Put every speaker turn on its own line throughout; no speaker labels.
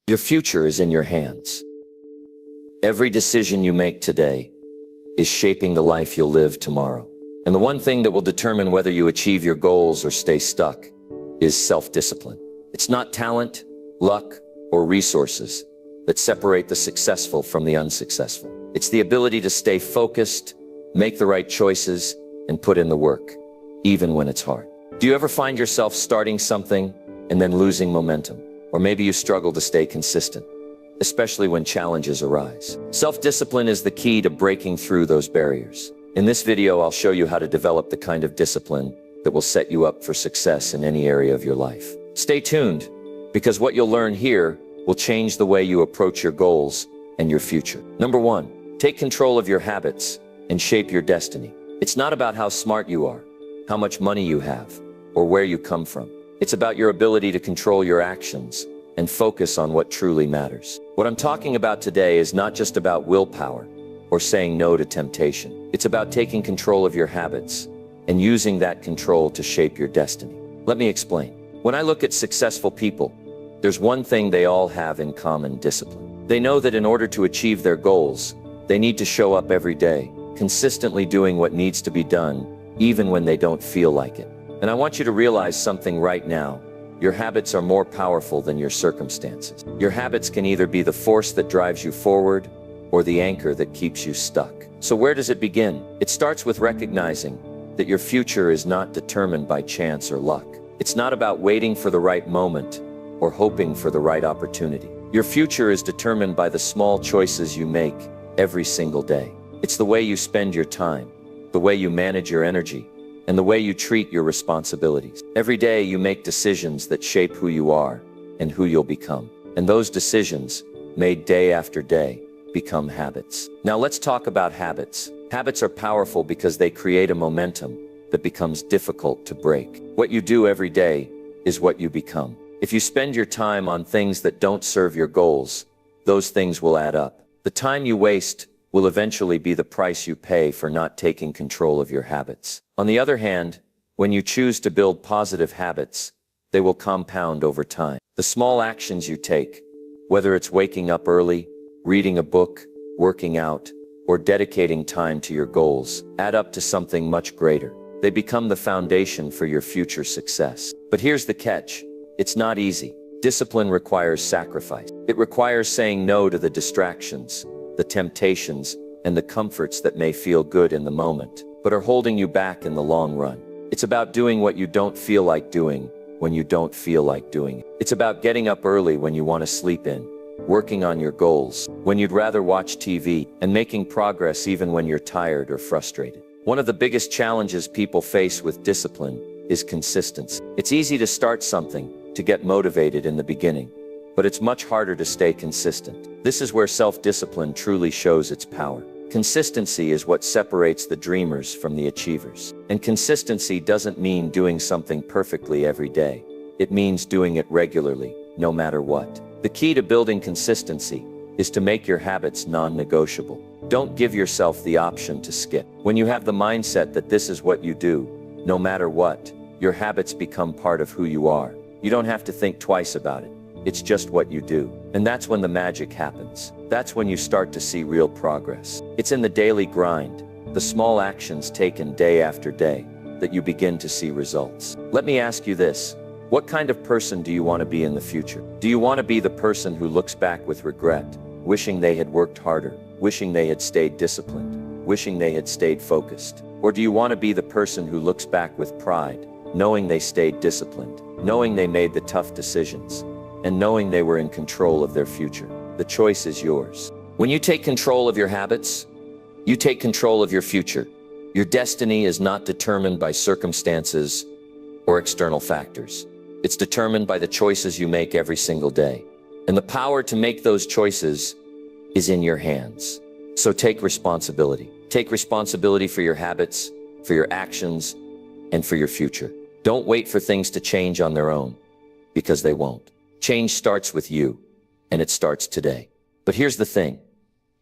Your future is in your hands. Every decision you make today is shaping the life you'll live tomorrow. And the one thing that will determine whether you achieve your goals or stay stuck is self-discipline. It's not talent, luck, or resources that separate the successful from the unsuccessful. It's the ability to stay focused, make the right choices, and put in the work, even when it's hard. Do you ever find yourself starting something and then losing momentum? Or maybe you struggle to stay consistent, especially when challenges arise. Self-discipline is the key to breaking through those barriers. In this video, I'll show you how to develop the kind of discipline that will set you up for success in any area of your life. Stay tuned, because what you'll learn here will change the way you approach your goals and your future. Number 1, take control of your habits and shape your destiny. It's not about how smart you are, how much money you have, or where you come from. It's about your ability to control your actions and focus on what truly matters. What I'm talking about today is not just about willpower or saying no to temptation. It's about taking control of your habits and using that control to shape your destiny. Let me explain. When I look at successful people, there's one thing they all have in common: discipline. They know that in order to achieve their goals, they need to show up every day, consistently doing what needs to be done, even when they don't feel like it. And I want you to realize something right now. Your habits are more powerful than your circumstances. Your habits can either be the force that drives you forward or the anchor that keeps you stuck. So where does it begin? It starts with recognizing that your future is not determined by chance or luck. It's not about waiting for the right moment or hoping for the right opportunity. Your future is determined by the small choices you make every single day. It's the way you spend your time, the way you manage your energy, and the way you treat your responsibilities. Every day you make decisions that shape who you are and who you'll become. And those decisions, made day after day, become habits. Now let's talk about habits. Habits are powerful because they create a momentum that becomes difficult to break. What you do every day is what you become. If you spend your time on things that don't serve your goals, those things will add up. The time you waste will eventually be the price you pay for not taking control of your habits. On the other hand, when you choose to build positive habits, they will compound over time. The small actions you take, whether it's waking up early, reading a book, working out, or dedicating time to your goals, add up to something much greater. They become the foundation for your future success. But here's the catch: it's not easy. Discipline requires sacrifice. It requires saying no to the distractions, the temptations, and the comforts that may feel good in the moment, but are holding you back in the long run. It's about doing what you don't feel like doing when you don't feel like doing it. It's about getting up early when you want to sleep in, working on your goals when you'd rather watch TV, and making progress even when you're tired or frustrated. One of the biggest challenges people face with discipline is consistency. It's easy to start something, to get motivated in the beginning, but it's much harder to stay consistent. This is where self-discipline truly shows its power. Consistency is what separates the dreamers from the achievers. And consistency doesn't mean doing something perfectly every day. It means doing it regularly, no matter what. The key to building consistency is to make your habits non-negotiable. Don't give yourself the option to skip. When you have the mindset that this is what you do, no matter what, your habits become part of who you are. You don't have to think twice about it. It's just what you do. And that's when the magic happens. That's when you start to see real progress. It's in the daily grind, the small actions taken day after day, that you begin to see results. Let me ask you this: what kind of person do you want to be in the future? Do you want to be the person who looks back with regret, wishing they had worked harder, wishing they had stayed disciplined, wishing they had stayed focused? Or do you want to be the person who looks back with pride, knowing they stayed disciplined, knowing they made the tough decisions, and knowing they were in control of their future? The choice is yours. When you take control of your habits, you take control of your future. Your destiny is not determined by circumstances or external factors. It's determined by the choices you make every single day. And the power to make those choices is in your hands. So take responsibility. Take responsibility for your habits, for your actions, and for your future. Don't wait for things to change on their own, because they won't. Change starts with you, and it starts today. But here's the thing: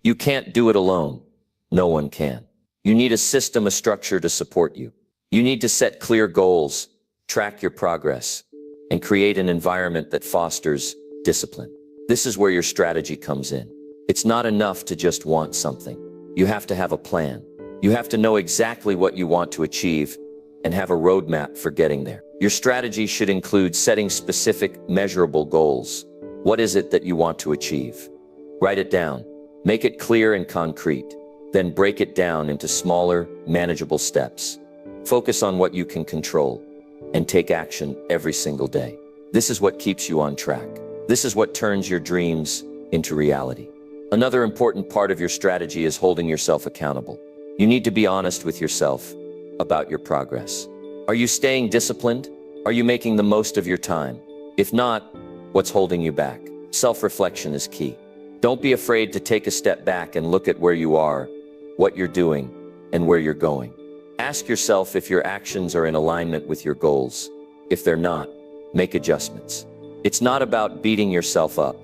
you can't do it alone. No one can. You need a system, a structure to support you. You need to set clear goals, track your progress, and create an environment that fosters discipline. This is where your strategy comes in. It's not enough to just want something. You have to have a plan. You have to know exactly what you want to achieve and have a roadmap for getting there. Your strategy should include setting specific, measurable goals. What is it that you want to achieve? Write it down. Make it clear and concrete. Then break it down into smaller, manageable steps. Focus on what you can control and take action every single day. This is what keeps you on track. This is what turns your dreams into reality. Another important part of your strategy is holding yourself accountable. You need to be honest with yourself about your progress. Are you staying disciplined? Are you making the most of your time? If not, what's holding you back? Self-reflection is key. Don't be afraid to take a step back and look at where you are, what you're doing, and where you're going. Ask yourself if your actions are in alignment with your goals. If they're not, make adjustments. It's not about beating yourself up.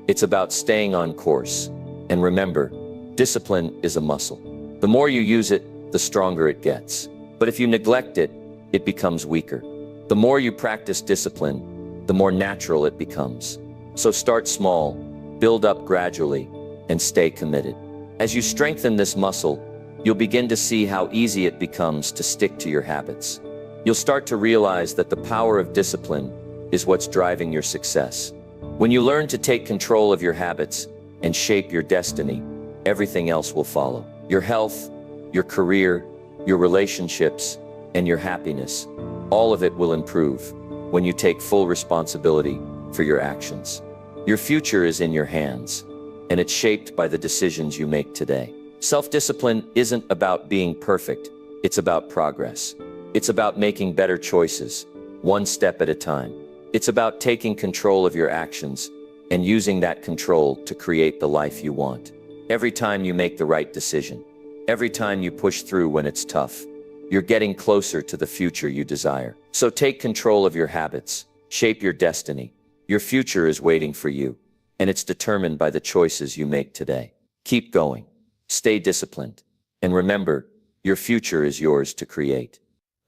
It's about staying on course. And remember, discipline is a muscle. The more you use it, the stronger it gets. But if you neglect it, it becomes weaker. The more you practice discipline, the more natural it becomes. So start small, build up gradually, and stay committed. As you strengthen this muscle, you'll begin to see how easy it becomes to stick to your habits. You'll start to realize that the power of discipline is what's driving your success. When you learn to take control of your habits and shape your destiny, everything else will follow. Your health, your career, your relationships, and your happiness, all of it will improve when you take full responsibility for your actions. Your future is in your hands, and it's shaped by the decisions you make today. Self-discipline isn't about being perfect, it's about progress. It's about making better choices, one step at a time. It's about taking control of your actions and using that control to create the life you want. Every time you make the right decision, every time you push through when it's tough, you're getting closer to the future you desire. So take control of your habits, shape your destiny. Your future is waiting for you, and it's determined by the choices you make today. Keep going, stay disciplined, and remember, your future is yours to create.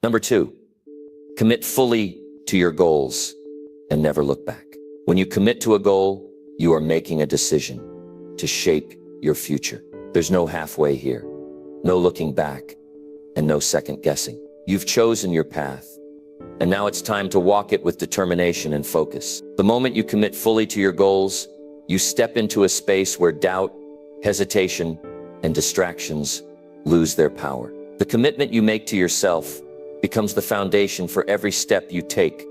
Number 2, commit fully to your goals and never look back. When you commit to a goal, you are making a decision to shape your future. There's no halfway here, no looking back, and no second guessing. You've chosen your path, and now it's time to walk it with determination and focus. The moment you commit fully to your goals, you step into a space where doubt, hesitation, and distractions lose their power. The commitment you make to yourself becomes the foundation for every step you take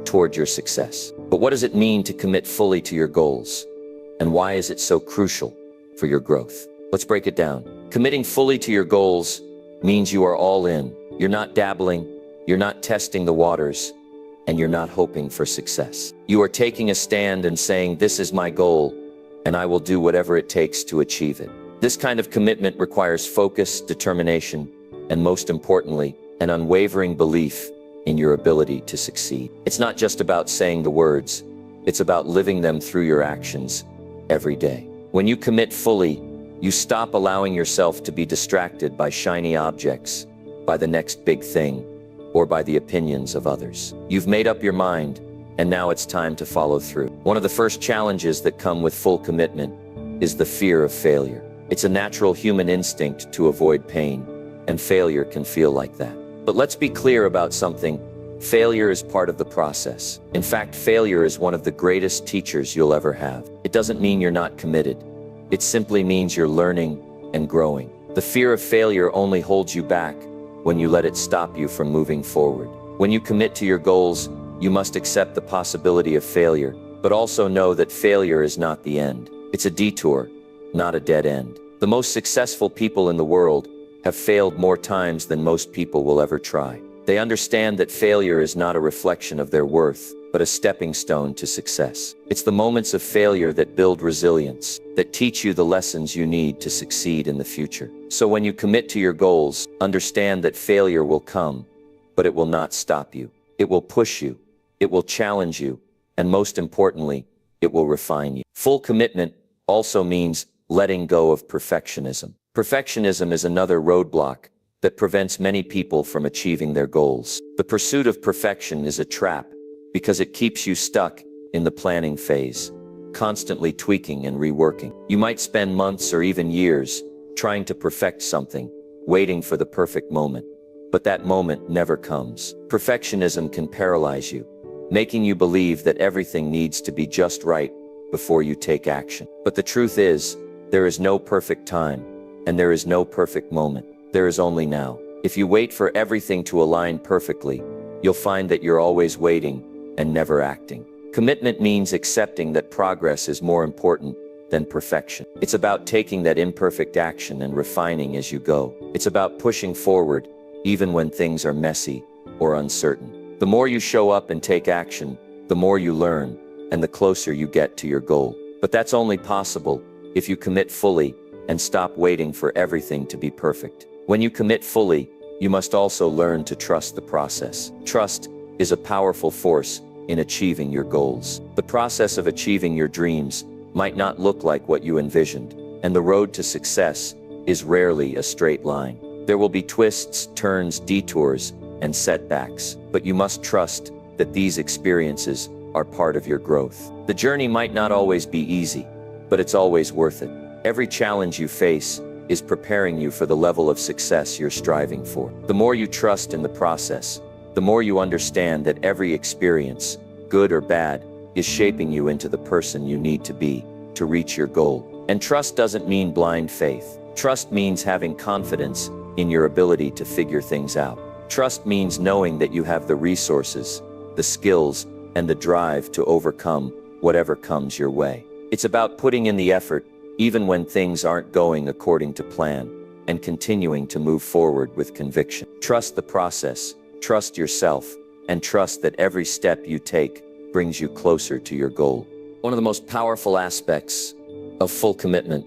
toward your success. But what does it mean to commit fully to your goals? And why is it so crucial for your growth? Let's break it down. Committing fully to your goals means you are all in. You're not dabbling, you're not testing the waters, and you're not hoping for success. You are taking a stand and saying, this is my goal, and I will do whatever it takes to achieve it. This kind of commitment requires focus, determination, and most importantly, an unwavering belief in your ability to succeed. It's not just about saying the words, it's about living them through your actions every day. When you commit fully, you stop allowing yourself to be distracted by shiny objects, by the next big thing, or by the opinions of others. You've made up your mind, and now it's time to follow through. One of the first challenges that come with full commitment is the fear of failure. It's a natural human instinct to avoid pain, and failure can feel like that. But let's be clear about something. Failure is part of the process. In fact, failure is one of the greatest teachers you'll ever have. It doesn't mean you're not committed. It simply means you're learning and growing. The fear of failure only holds you back when you let it stop you from moving forward. When you commit to your goals, you must accept the possibility of failure, but also know that failure is not the end. It's a detour, not a dead end. The most successful people in the world have failed more times than most people will ever try. They understand that failure is not a reflection of their worth, but a stepping stone to success. It's the moments of failure that build resilience, that teach you the lessons you need to succeed in the future. So when you commit to your goals, understand that failure will come, but it will not stop you. It will push you, it will challenge you, and most importantly, it will refine you. Full commitment also means letting go of perfectionism. Perfectionism is another roadblock that prevents many people from achieving their goals. The pursuit of perfection is a trap because it keeps you stuck in the planning phase, constantly tweaking and reworking. You might spend months or even years trying to perfect something, waiting for the perfect moment. But that moment never comes. Perfectionism can paralyze you, making you believe that everything needs to be just right before you take action. But the truth is, there is no perfect time, and there is no perfect moment. There is only now. If you wait for everything to align perfectly, you'll find that you're always waiting and never acting. Commitment means accepting that progress is more important than perfection. It's about taking that imperfect action and refining as you go. It's about pushing forward, even when things are messy or uncertain. The more you show up and take action, the more you learn, and the closer you get to your goal. But that's only possible if you commit fully and stop waiting for everything to be perfect. When you commit fully, you must also learn to trust the process. Trust is a powerful force in achieving your goals. The process of achieving your dreams might not look like what you envisioned, and the road to success is rarely a straight line. There will be twists, turns, detours, and setbacks, but you must trust that these experiences are part of your growth. The journey might not always be easy, but it's always worth it. Every challenge you face is preparing you for the level of success you're striving for. The more you trust in the process, the more you understand that every experience, good or bad, is shaping you into the person you need to be to reach your goal. And trust doesn't mean blind faith. Trust means having confidence in your ability to figure things out. Trust means knowing that you have the resources, the skills, and the drive to overcome whatever comes your way. It's about putting in the effort, even when things aren't going according to plan, and continuing to move forward with conviction. Trust the process. Trust yourself, and trust that every step you take brings you closer to your goal. One of the most powerful aspects of full commitment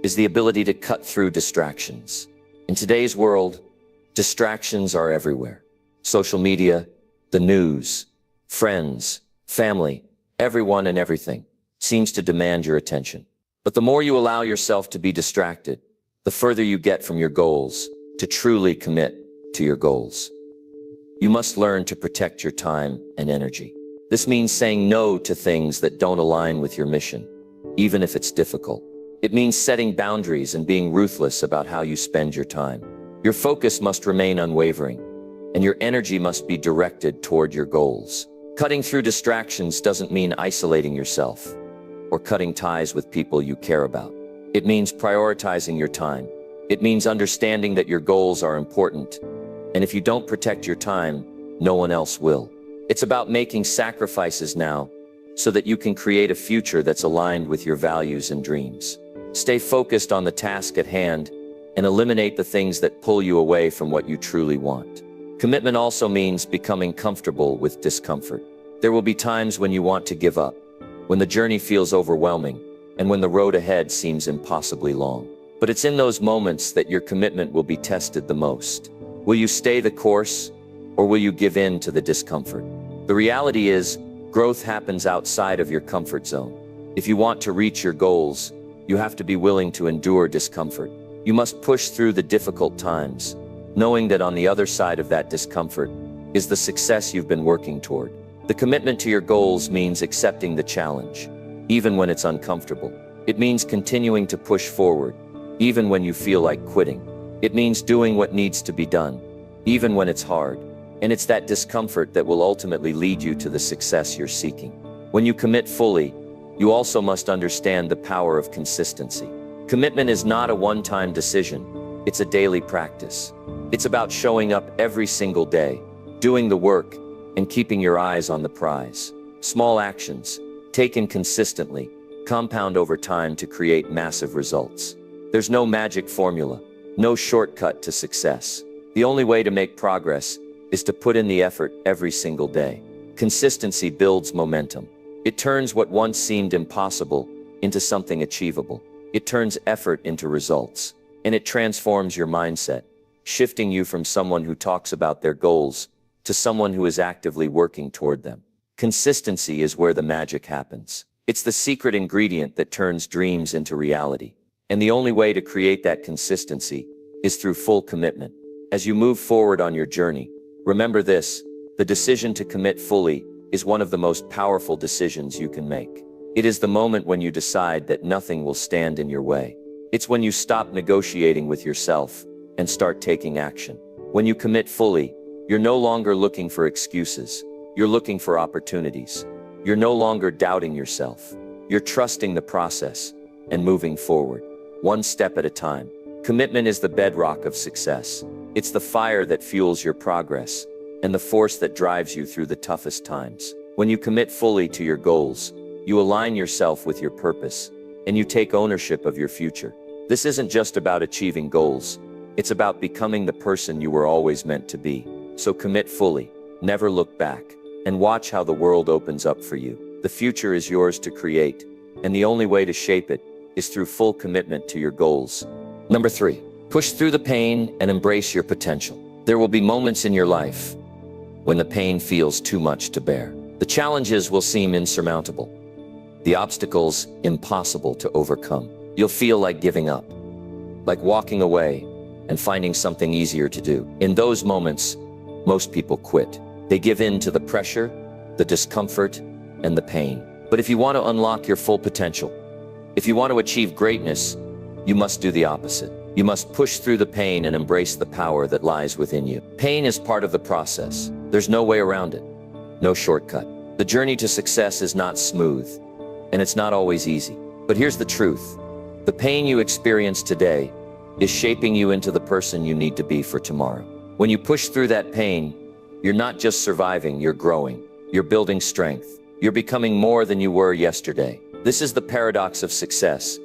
is the ability to cut through distractions. In today's world, distractions are everywhere. Social media, the news, friends, family, everyone and everything seems to demand your attention. But the more you allow yourself to be distracted, the further you get from your goals to truly commit to your goals. You must learn to protect your time and energy. This means saying no to things that don't align with your mission, even if it's difficult. It means setting boundaries and being ruthless about how you spend your time. Your focus must remain unwavering, and your energy must be directed toward your goals. Cutting through distractions doesn't mean isolating yourself or cutting ties with people you care about. It means prioritizing your time. It means understanding that your goals are important, and if you don't protect your time, no one else will. It's about making sacrifices now so that you can create a future that's aligned with your values and dreams. Stay focused on the task at hand and eliminate the things that pull you away from what you truly want. Commitment also means becoming comfortable with discomfort. There will be times when you want to give up, when the journey feels overwhelming, and when the road ahead seems impossibly long. But it's in those moments that your commitment will be tested the most. Will you stay the course, or will you give in to the discomfort? The reality is, growth happens outside of your comfort zone. If you want to reach your goals, you have to be willing to endure discomfort. You must push through the difficult times, knowing that on the other side of that discomfort is the success you've been working toward. The commitment to your goals means accepting the challenge, even when it's uncomfortable. It means continuing to push forward, even when you feel like quitting. It means doing what needs to be done, even when it's hard. And it's that discomfort that will ultimately lead you to the success you're seeking. When you commit fully, you also must understand the power of consistency. Commitment is not a one-time decision. It's a daily practice. It's about showing up every single day, doing the work, and keeping your eyes on the prize. Small actions, taken consistently, compound over time to create massive results. There's no magic formula, no shortcut to success. The only way to make progress is to put in the effort every single day. Consistency builds momentum. It turns what once seemed impossible into something achievable. It turns effort into results. And it transforms your mindset, shifting you from someone who talks about their goals to someone who is actively working toward them. Consistency is where the magic happens. It's the secret ingredient that turns dreams into reality. And the only way to create that consistency is through full commitment. As you move forward on your journey, remember this: the decision to commit fully is one of the most powerful decisions you can make. It is the moment when you decide that nothing will stand in your way. It's when you stop negotiating with yourself and start taking action. When you commit fully, you're no longer looking for excuses. You're looking for opportunities. You're no longer doubting yourself. You're trusting the process and moving forward, one step at a time. Commitment is the bedrock of success. It's the fire that fuels your progress and the force that drives you through the toughest times. When you commit fully to your goals, you align yourself with your purpose and you take ownership of your future. This isn't just about achieving goals. It's about becoming the person you were always meant to be. So commit fully, never look back, and watch how the world opens up for you. The future is yours to create, and the only way to shape it is through full commitment to your goals. Number 3, push through the pain and embrace your potential. There will be moments in your life when the pain feels too much to bear. The challenges will seem insurmountable, the obstacles impossible to overcome. You'll feel like giving up, like walking away and finding something easier to do. In those moments, most people quit. They give in to the pressure, the discomfort, and the pain. But if you want to unlock your full potential, if you want to achieve greatness, you must do the opposite. You must push through the pain and embrace the power that lies within you. Pain is part of the process. There's no way around it, no shortcut. The journey to success is not smooth, and it's not always easy. But here's the truth. The pain you experience today is shaping you into the person you need to be for tomorrow. When you push through that pain, you're not just surviving, you're growing. You're building strength. You're becoming more than you were yesterday. This is the paradox of success.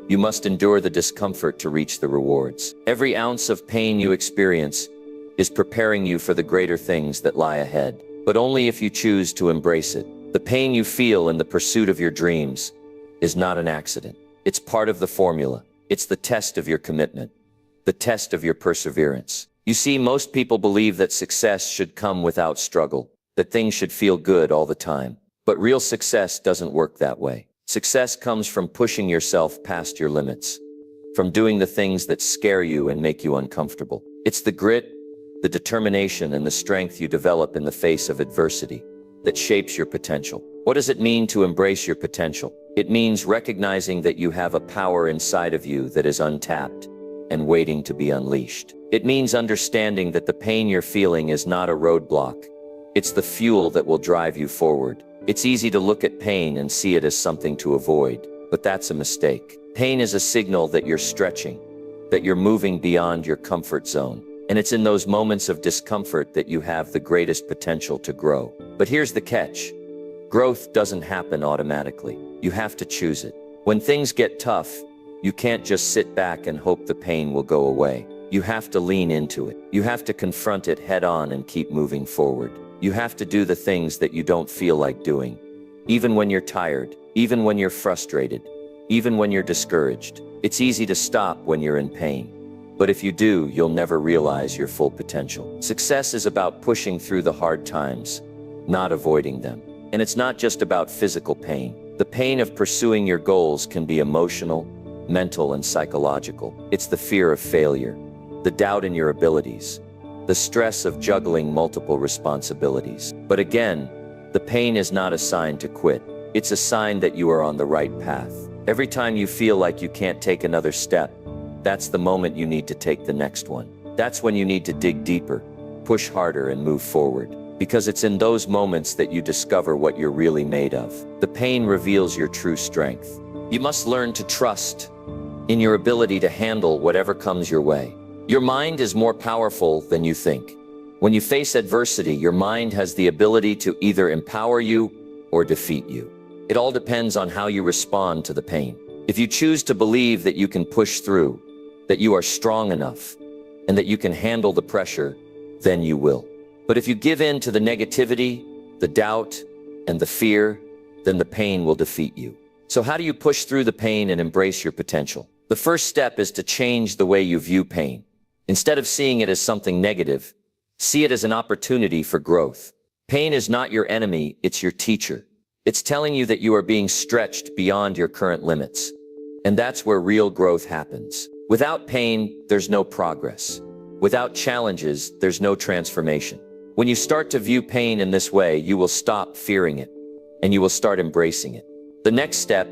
You must endure the discomfort to reach the rewards. Every ounce of pain you experience is preparing you for the greater things that lie ahead, but only if you choose to embrace it. The pain you feel in the pursuit of your dreams is not an accident. It's part of the formula. It's the test of your commitment, the test of your perseverance. You see, most people believe that success should come without struggle, that things should feel good all the time. But real success doesn't work that way. Success comes from pushing yourself past your limits, from doing the things that scare you and make you uncomfortable. It's the grit, the determination, and the strength you develop in the face of adversity that shapes your potential. What does it mean to embrace your potential? It means recognizing that you have a power inside of you that is untapped and waiting to be unleashed. It means understanding that the pain you're feeling is not a roadblock. It's the fuel that will drive you forward. It's easy to look at pain and see it as something to avoid, but that's a mistake. Pain is a signal that you're stretching, that you're moving beyond your comfort zone. And it's in those moments of discomfort that you have the greatest potential to grow. But here's the catch. Growth doesn't happen automatically. You have to choose it. When things get tough, you can't just sit back and hope the pain will go away. You have to lean into it. You have to confront it head on and keep moving forward. You have to do the things that you don't feel like doing, even when you're tired, even when you're frustrated, even when you're discouraged. It's easy to stop when you're in pain, but if you do, you'll never realize your full potential. Success is about pushing through the hard times, not avoiding them. And it's not just about physical pain. The pain of pursuing your goals can be emotional, mental, and psychological. It's the fear of failure, the doubt in your abilities, the stress of juggling multiple responsibilities. But again, the pain is not a sign to quit. It's a sign that you are on the right path. Every time you feel like you can't take another step, that's the moment you need to take the next one. That's when you need to dig deeper, push harder, and move forward. Because it's in those moments that you discover what you're really made of. The pain reveals your true strength. You must learn to trust in your ability to handle whatever comes your way. Your mind is more powerful than you think. When you face adversity, your mind has the ability to either empower you or defeat you. It all depends on how you respond to the pain. If you choose to believe that you can push through, that you are strong enough, and that you can handle the pressure, then you will. But if you give in to the negativity, the doubt, and the fear, then the pain will defeat you. So how do you push through the pain and embrace your potential? The first step is to change the way you view pain. Instead of seeing it as something negative, see it as an opportunity for growth. Pain is not your enemy, it's your teacher. It's telling you that you are being stretched beyond your current limits. And that's where real growth happens. Without pain, there's no progress. Without challenges, there's no transformation. When you start to view pain in this way, you will stop fearing it, and you will start embracing it. The next step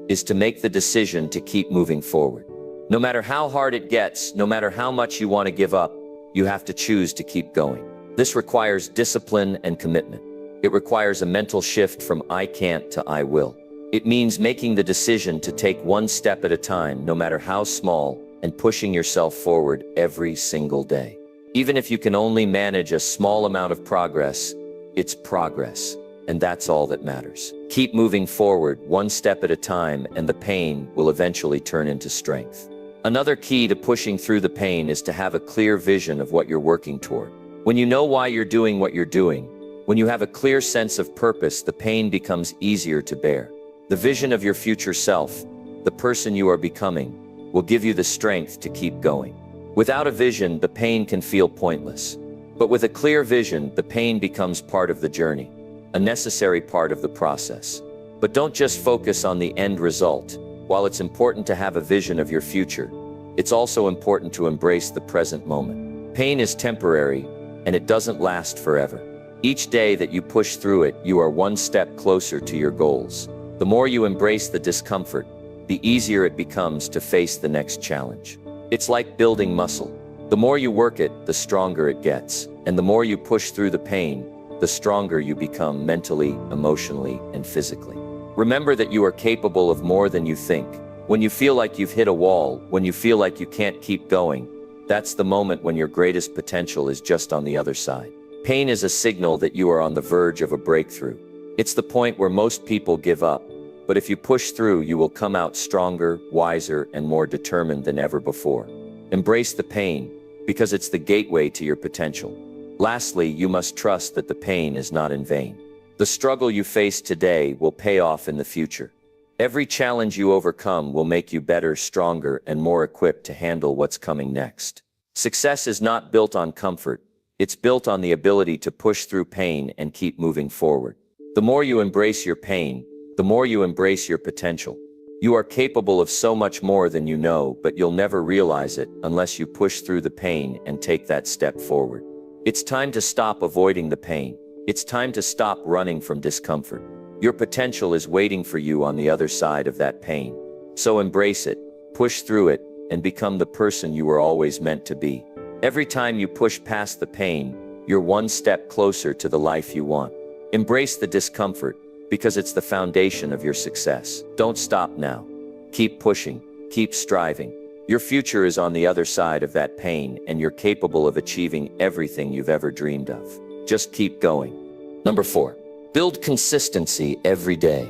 is to make the decision to keep moving forward. No matter how hard it gets, no matter how much you want to give up, you have to choose to keep going. This requires discipline and commitment. It requires a mental shift from I can't to I will. It means making the decision to take one step at a time, no matter how small, and pushing yourself forward every single day. Even if you can only manage a small amount of progress, it's progress, and that's all that matters. Keep moving forward one step at a time, and the pain will eventually turn into strength. Another key to pushing through the pain is to have a clear vision of what you're working toward. When you know why you're doing what you're doing, when you have a clear sense of purpose, the pain becomes easier to bear. The vision of your future self, the person you are becoming, will give you the strength to keep going. Without a vision, the pain can feel pointless. But with a clear vision, the pain becomes part of the journey, a necessary part of the process. But don't just focus on the end result. While it's important to have a vision of your future, it's also important to embrace the present moment. Pain is temporary, and it doesn't last forever. Each day that you push through it, you are one step closer to your goals. The more you embrace the discomfort, the easier it becomes to face the next challenge. It's like building muscle. The more you work it, the stronger it gets. And the more you push through the pain, the stronger you become mentally, emotionally, and physically. Remember that you are capable of more than you think. When you feel like you've hit a wall, when you feel like you can't keep going, that's the moment when your greatest potential is just on the other side. Pain is a signal that you are on the verge of a breakthrough. It's the point where most people give up. But if you push through, you will come out stronger, wiser, and more determined than ever before. Embrace the pain, because it's the gateway to your potential. Lastly, you must trust that the pain is not in vain. The struggle you face today will pay off in the future. Every challenge you overcome will make you better, stronger, and more equipped to handle what's coming next. Success is not built on comfort. It's built on the ability to push through pain and keep moving forward. The more you embrace your pain, the more you embrace your potential. You are capable of so much more than you know, but you'll never realize it unless you push through the pain and take that step forward. It's time to stop avoiding the pain. It's time to stop running from discomfort. Your potential is waiting for you on the other side of that pain. So embrace it, push through it, and become the person you were always meant to be. Every time you push past the pain, you're one step closer to the life you want. Embrace the discomfort, because it's the foundation of your success. Don't stop now. Keep pushing, keep striving. Your future is on the other side of that pain, and you're capable of achieving everything you've ever dreamed of. Just keep going. Number 4, build consistency every day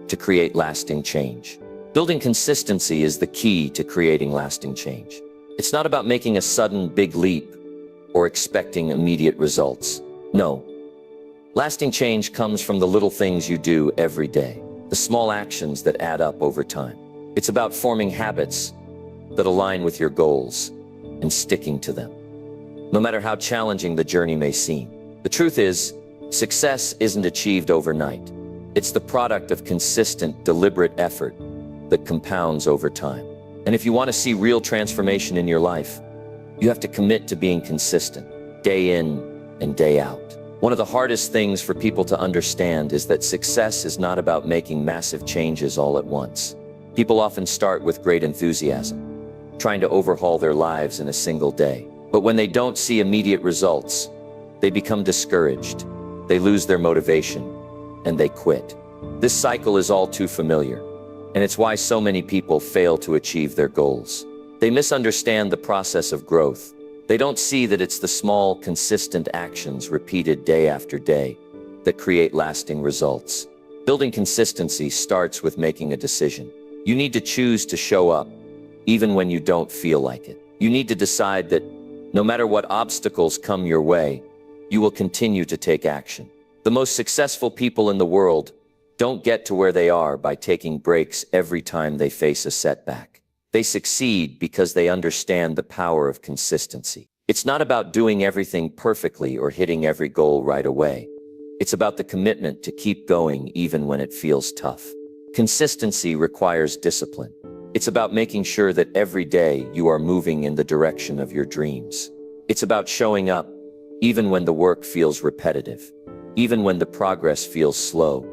to create lasting change. Building consistency is the key to creating lasting change. It's not about making a sudden big leap or expecting immediate results. No. Lasting change comes from the little things you do every day, the small actions that add up over time. It's about forming habits that align with your goals and sticking to them, no matter how challenging the journey may seem. The truth is, success isn't achieved overnight. It's the product of consistent, deliberate effort that compounds over time. And if you want to see real transformation in your life, you have to commit to being consistent, day in and day out. One of the hardest things for people to understand is that success is not about making massive changes all at once. People often start with great enthusiasm, trying to overhaul their lives in a single day. But when they don't see immediate results, they become discouraged, they lose their motivation, and they quit. This cycle is all too familiar, and it's why so many people fail to achieve their goals. They misunderstand the process of growth. They don't see that it's the small, consistent actions repeated day after day that create lasting results. Building consistency starts with making a decision. You need to choose to show up, even when you don't feel like it. You need to decide that no matter what obstacles come your way, you will continue to take action. The most successful people in the world don't get to where they are by taking breaks every time they face a setback. They succeed because they understand the power of consistency. It's not about doing everything perfectly or hitting every goal right away. It's about the commitment to keep going even when it feels tough. Consistency requires discipline. It's about making sure that every day you are moving in the direction of your dreams. It's about showing up, even when the work feels repetitive, even when the progress feels slow,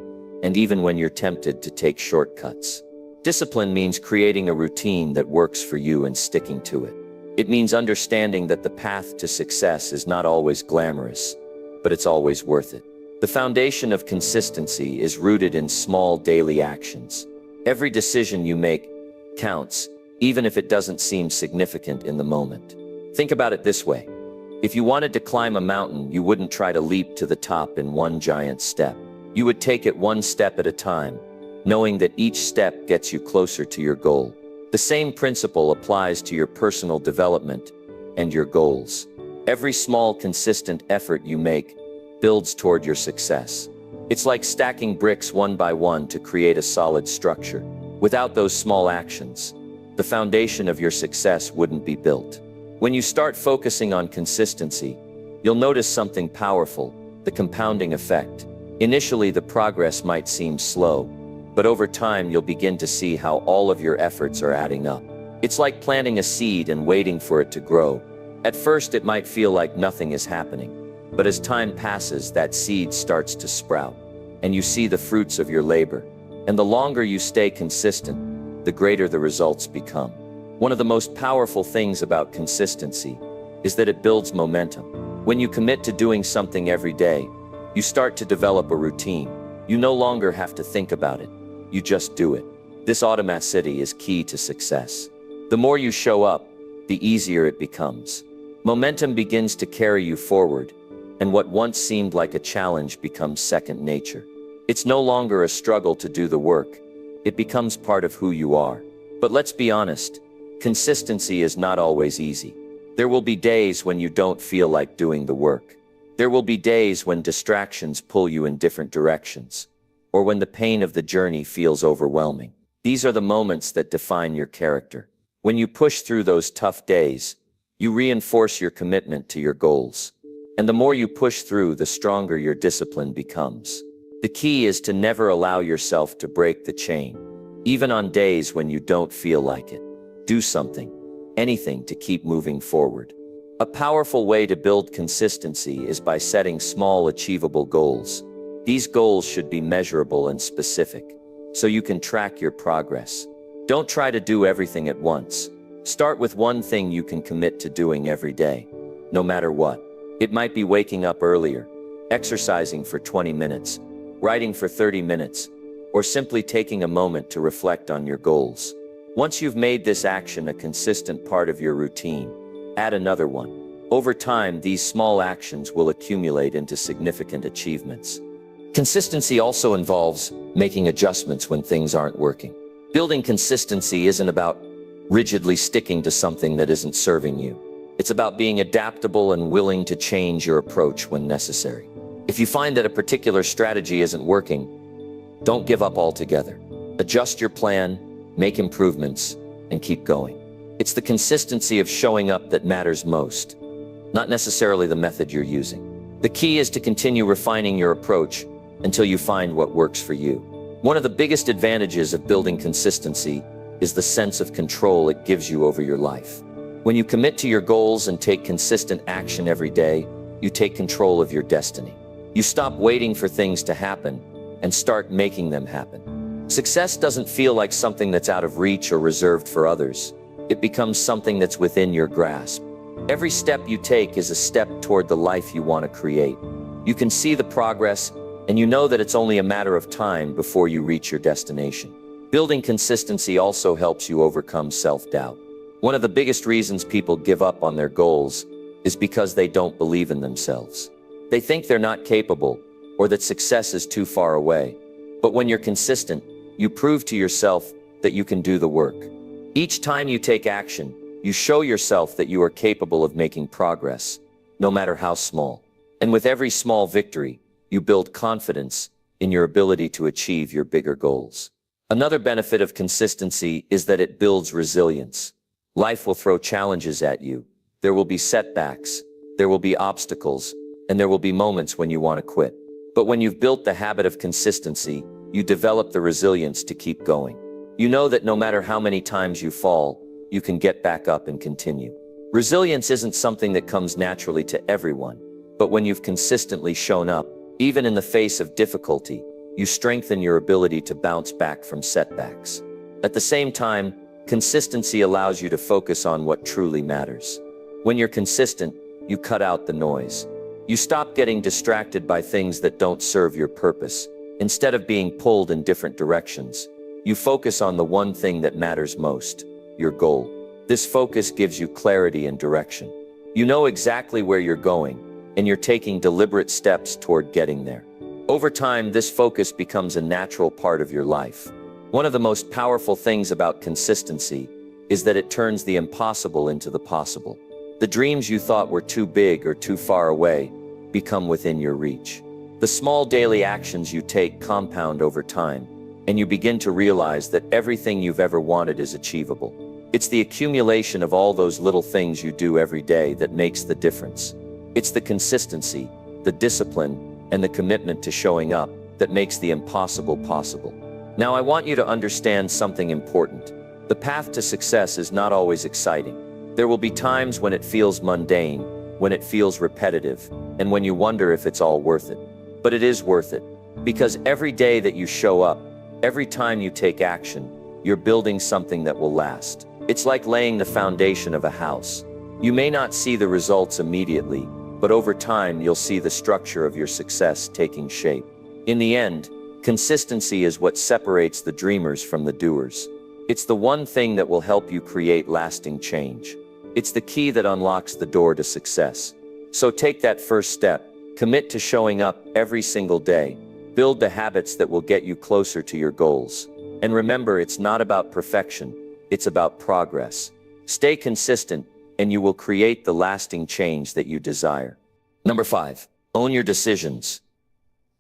and even when you're tempted to take shortcuts. Discipline means creating a routine that works for you and sticking to it. It means understanding that the path to success is not always glamorous, but it's always worth it. The foundation of consistency is rooted in small daily actions. Every decision you make counts, even if it doesn't seem significant in the moment. Think about it this way. If you wanted to climb a mountain, you wouldn't try to leap to the top in one giant step. You would take it one step at a time, knowing that each step gets you closer to your goal. The same principle applies to your personal development and your goals. Every small, consistent effort you make builds toward your success. It's like stacking bricks one by one to create a solid structure. Without those small actions, the foundation of your success wouldn't be built. When you start focusing on consistency, you'll notice something powerful, the compounding effect. Initially, the progress might seem slow, but over time you'll begin to see how all of your efforts are adding up. It's like planting a seed and waiting for it to grow. At first, it might feel like nothing is happening. But as time passes, that seed starts to sprout, and you see the fruits of your labor. And the longer you stay consistent, the greater the results become. One of the most powerful things about consistency is that it builds momentum. When you commit to doing something every day, you start to develop a routine. You no longer have to think about it. You just do it. This automaticity is key to success. The more you show up, the easier it becomes. Momentum begins to carry you forward, and what once seemed like a challenge becomes second nature. It's no longer a struggle to do the work. It becomes part of who you are. But let's be honest, consistency is not always easy. There will be days when you don't feel like doing the work. There will be days when distractions pull you in different directions, or when the pain of the journey feels overwhelming. These are the moments that define your character. When you push through those tough days, you reinforce your commitment to your goals. And the more you push through, the stronger your discipline becomes. The key is to never allow yourself to break the chain, even on days when you don't feel like it. Do something, anything to keep moving forward. A powerful way to build consistency is by setting small, achievable goals. These goals should be measurable and specific, so you can track your progress. Don't try to do everything at once. Start with one thing you can commit to doing every day, no matter what. It might be waking up earlier, exercising for 20 minutes, writing for 30 minutes, or simply taking a moment to reflect on your goals. Once you've made this action a consistent part of your routine, add another one. Over time, these small actions will accumulate into significant achievements. Consistency also involves making adjustments when things aren't working. Building consistency isn't about rigidly sticking to something that isn't serving you. It's about being adaptable and willing to change your approach when necessary. If you find that a particular strategy isn't working, don't give up altogether. Adjust your plan, make improvements, and keep going. It's the consistency of showing up that matters most, not necessarily the method you're using. The key is to continue refining your approach until you find what works for you. One of the biggest advantages of building consistency is the sense of control it gives you over your life. When you commit to your goals and take consistent action every day, you take control of your destiny. You stop waiting for things to happen and start making them happen. Success doesn't feel like something that's out of reach or reserved for others. It becomes something that's within your grasp. Every step you take is a step toward the life you want to create. You can see the progress, and you know that it's only a matter of time before you reach your destination. Building consistency also helps you overcome self-doubt. One of the biggest reasons people give up on their goals is because they don't believe in themselves. They think they're not capable, or that success is too far away. But when you're consistent, you prove to yourself that you can do the work. Each time you take action, you show yourself that you are capable of making progress, no matter how small. And with every small victory, you build confidence in your ability to achieve your bigger goals. Another benefit of consistency is that it builds resilience. Life will throw challenges at you. There will be setbacks, there will be obstacles, and there will be moments when you want to quit. But when you've built the habit of consistency, you develop the resilience to keep going. You know that no matter how many times you fall, you can get back up and continue. Resilience isn't something that comes naturally to everyone, But when you've consistently shown up, even in the face of difficulty, you strengthen your ability to bounce back from setbacks. At the same time, consistency allows you to focus on what truly matters. When you're consistent, you cut out the noise. You stop getting distracted by things that don't serve your purpose. Instead of being pulled in different directions, you focus on the one thing that matters most, your goal. This focus gives you clarity and direction. You know exactly where you're going, and you're taking deliberate steps toward getting there. Over time, this focus becomes a natural part of your life. One of the most powerful things about consistency is that it turns the impossible into the possible. The dreams you thought were too big or too far away become within your reach. The small daily actions you take compound over time, and you begin to realize that everything you've ever wanted is achievable. It's the accumulation of all those little things you do every day that makes the difference. It's the consistency, the discipline, and the commitment to showing up that makes the impossible possible. Now, I want you to understand something important. The path to success is not always exciting. There will be times when it feels mundane, when it feels repetitive, and when you wonder if it's all worth it. But it is worth it, because every day that you show up, every time you take action, you're building something that will last. It's like laying the foundation of a house. You may not see the results immediately, but over time you'll see the structure of your success taking shape. In the end, consistency is what separates the dreamers from the doers. It's the one thing that will help you create lasting change. It's the key that unlocks the door to success. So take that first step, commit to showing up every single day, build the habits that will get you closer to your goals. And remember, it's not about perfection, it's about progress. Stay consistent, and you will create the lasting change that you desire. Number 5, own your decisions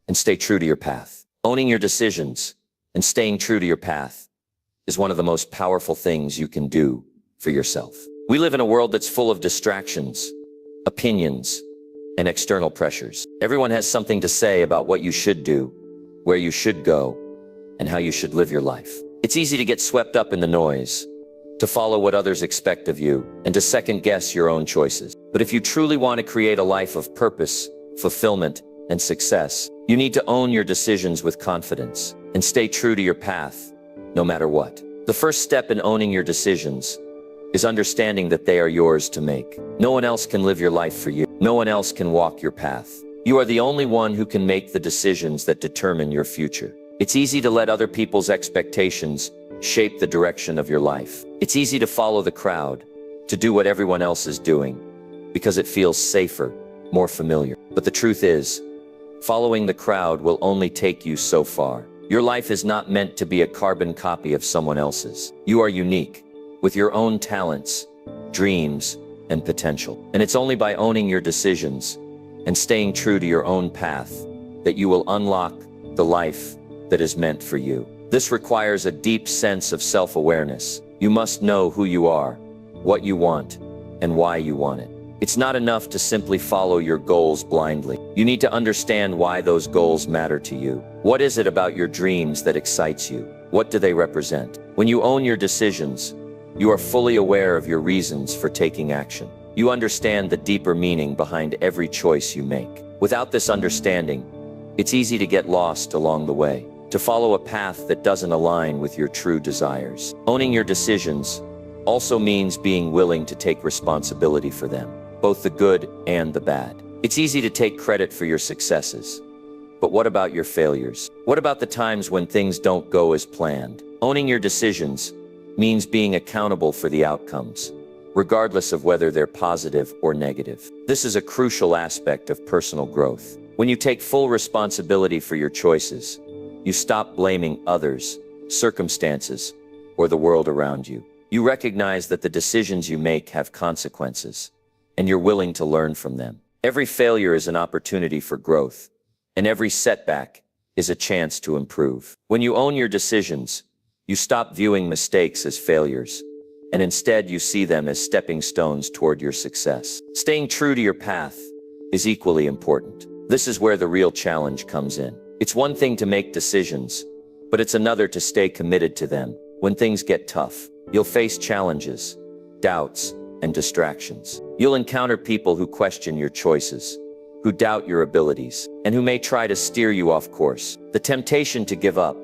and stay true to your path. Owning your decisions and staying true to your path is one of the most powerful things you can do for yourself. We live in a world that's full of distractions, opinions, and external pressures. Everyone has something to say about what you should do, where you should go, and how you should live your life. It's easy to get swept up in the noise, to follow what others expect of you, and to second-guess your own choices. But if you truly want to create a life of purpose, fulfillment, and success, you need to own your decisions with confidence and stay true to your path, no matter what. The first step in owning your decisions is understanding that they are yours to make. No one else can live your life for you. No one else can walk your path. You are the only one who can make the decisions that determine your future. It's easy to let other people's expectations shape the direction of your life. It's easy to follow the crowd, to do what everyone else is doing, because it feels safer, more familiar. But the truth is, following the crowd will only take you so far. Your life is not meant to be a carbon copy of someone else's. You are unique, with your own talents, dreams, and potential. And it's only by owning your decisions and staying true to your own path that you will unlock the life that is meant for you. This requires a deep sense of self-awareness. You must know who you are, what you want, and why you want it. It's not enough to simply follow your goals blindly. You need to understand why those goals matter to you. What is it about your dreams that excites you? What do they represent? When you own your decisions, you are fully aware of your reasons for taking action. You understand the deeper meaning behind every choice you make. Without this understanding, it's easy to get lost along the way, to follow a path that doesn't align with your true desires. Owning your decisions also means being willing to take responsibility for them, both the good and the bad. It's easy to take credit for your successes, but what about your failures? What about the times when things don't go as planned? Owning your decisions means being accountable for the outcomes, regardless of whether they're positive or negative. This is a crucial aspect of personal growth. When you take full responsibility for your choices, you stop blaming others, circumstances, or the world around you. You recognize that the decisions you make have consequences, and you're willing to learn from them. Every failure is an opportunity for growth, and every setback is a chance to improve. When you own your decisions, you stop viewing mistakes as failures, and instead you see them as stepping stones toward your success. Staying true to your path is equally important. This is where the real challenge comes in. It's one thing to make decisions, but it's another to stay committed to them. When things get tough, you'll face challenges, doubts, and distractions. You'll encounter people who question your choices, who doubt your abilities, and who may try to steer you off course. The temptation to give up,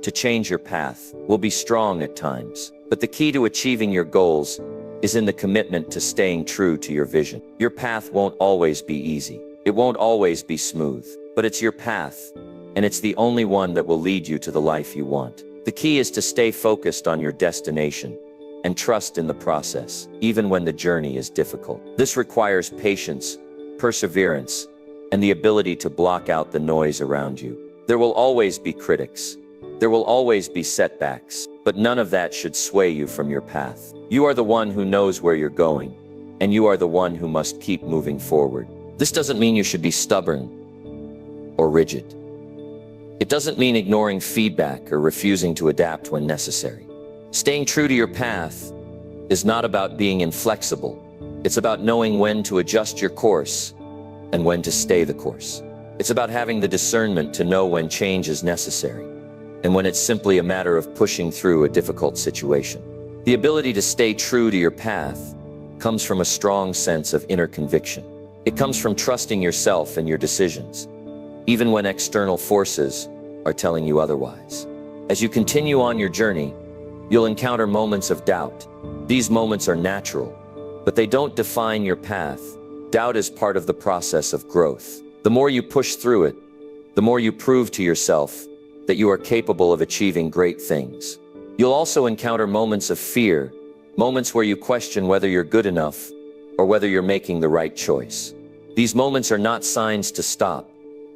to change your path, will be strong at times. But the key to achieving your goals is in the commitment to staying true to your vision. Your path won't always be easy. It won't always be smooth, but it's your path, and it's the only one that will lead you to the life you want. The key is to stay focused on your destination and trust in the process, even when the journey is difficult. This requires patience, perseverance, and the ability to block out the noise around you. There will always be critics. There will always be setbacks, but none of that should sway you from your path. You are the one who knows where you're going, and you are the one who must keep moving forward. This doesn't mean you should be stubborn or rigid. It doesn't mean ignoring feedback or refusing to adapt when necessary. Staying true to your path is not about being inflexible. It's about knowing when to adjust your course and when to stay the course. It's about having the discernment to know when change is necessary and when it's simply a matter of pushing through a difficult situation. The ability to stay true to your path comes from a strong sense of inner conviction. It comes from trusting yourself and your decisions, even when external forces are telling you otherwise. As you continue on your journey, you'll encounter moments of doubt. These moments are natural, but they don't define your path. Doubt is part of the process of growth. The more you push through it, the more you prove to yourself that you are capable of achieving great things. You'll also encounter moments of fear, moments where you question whether you're good enough or whether you're making the right choice. These moments are not signs to stop.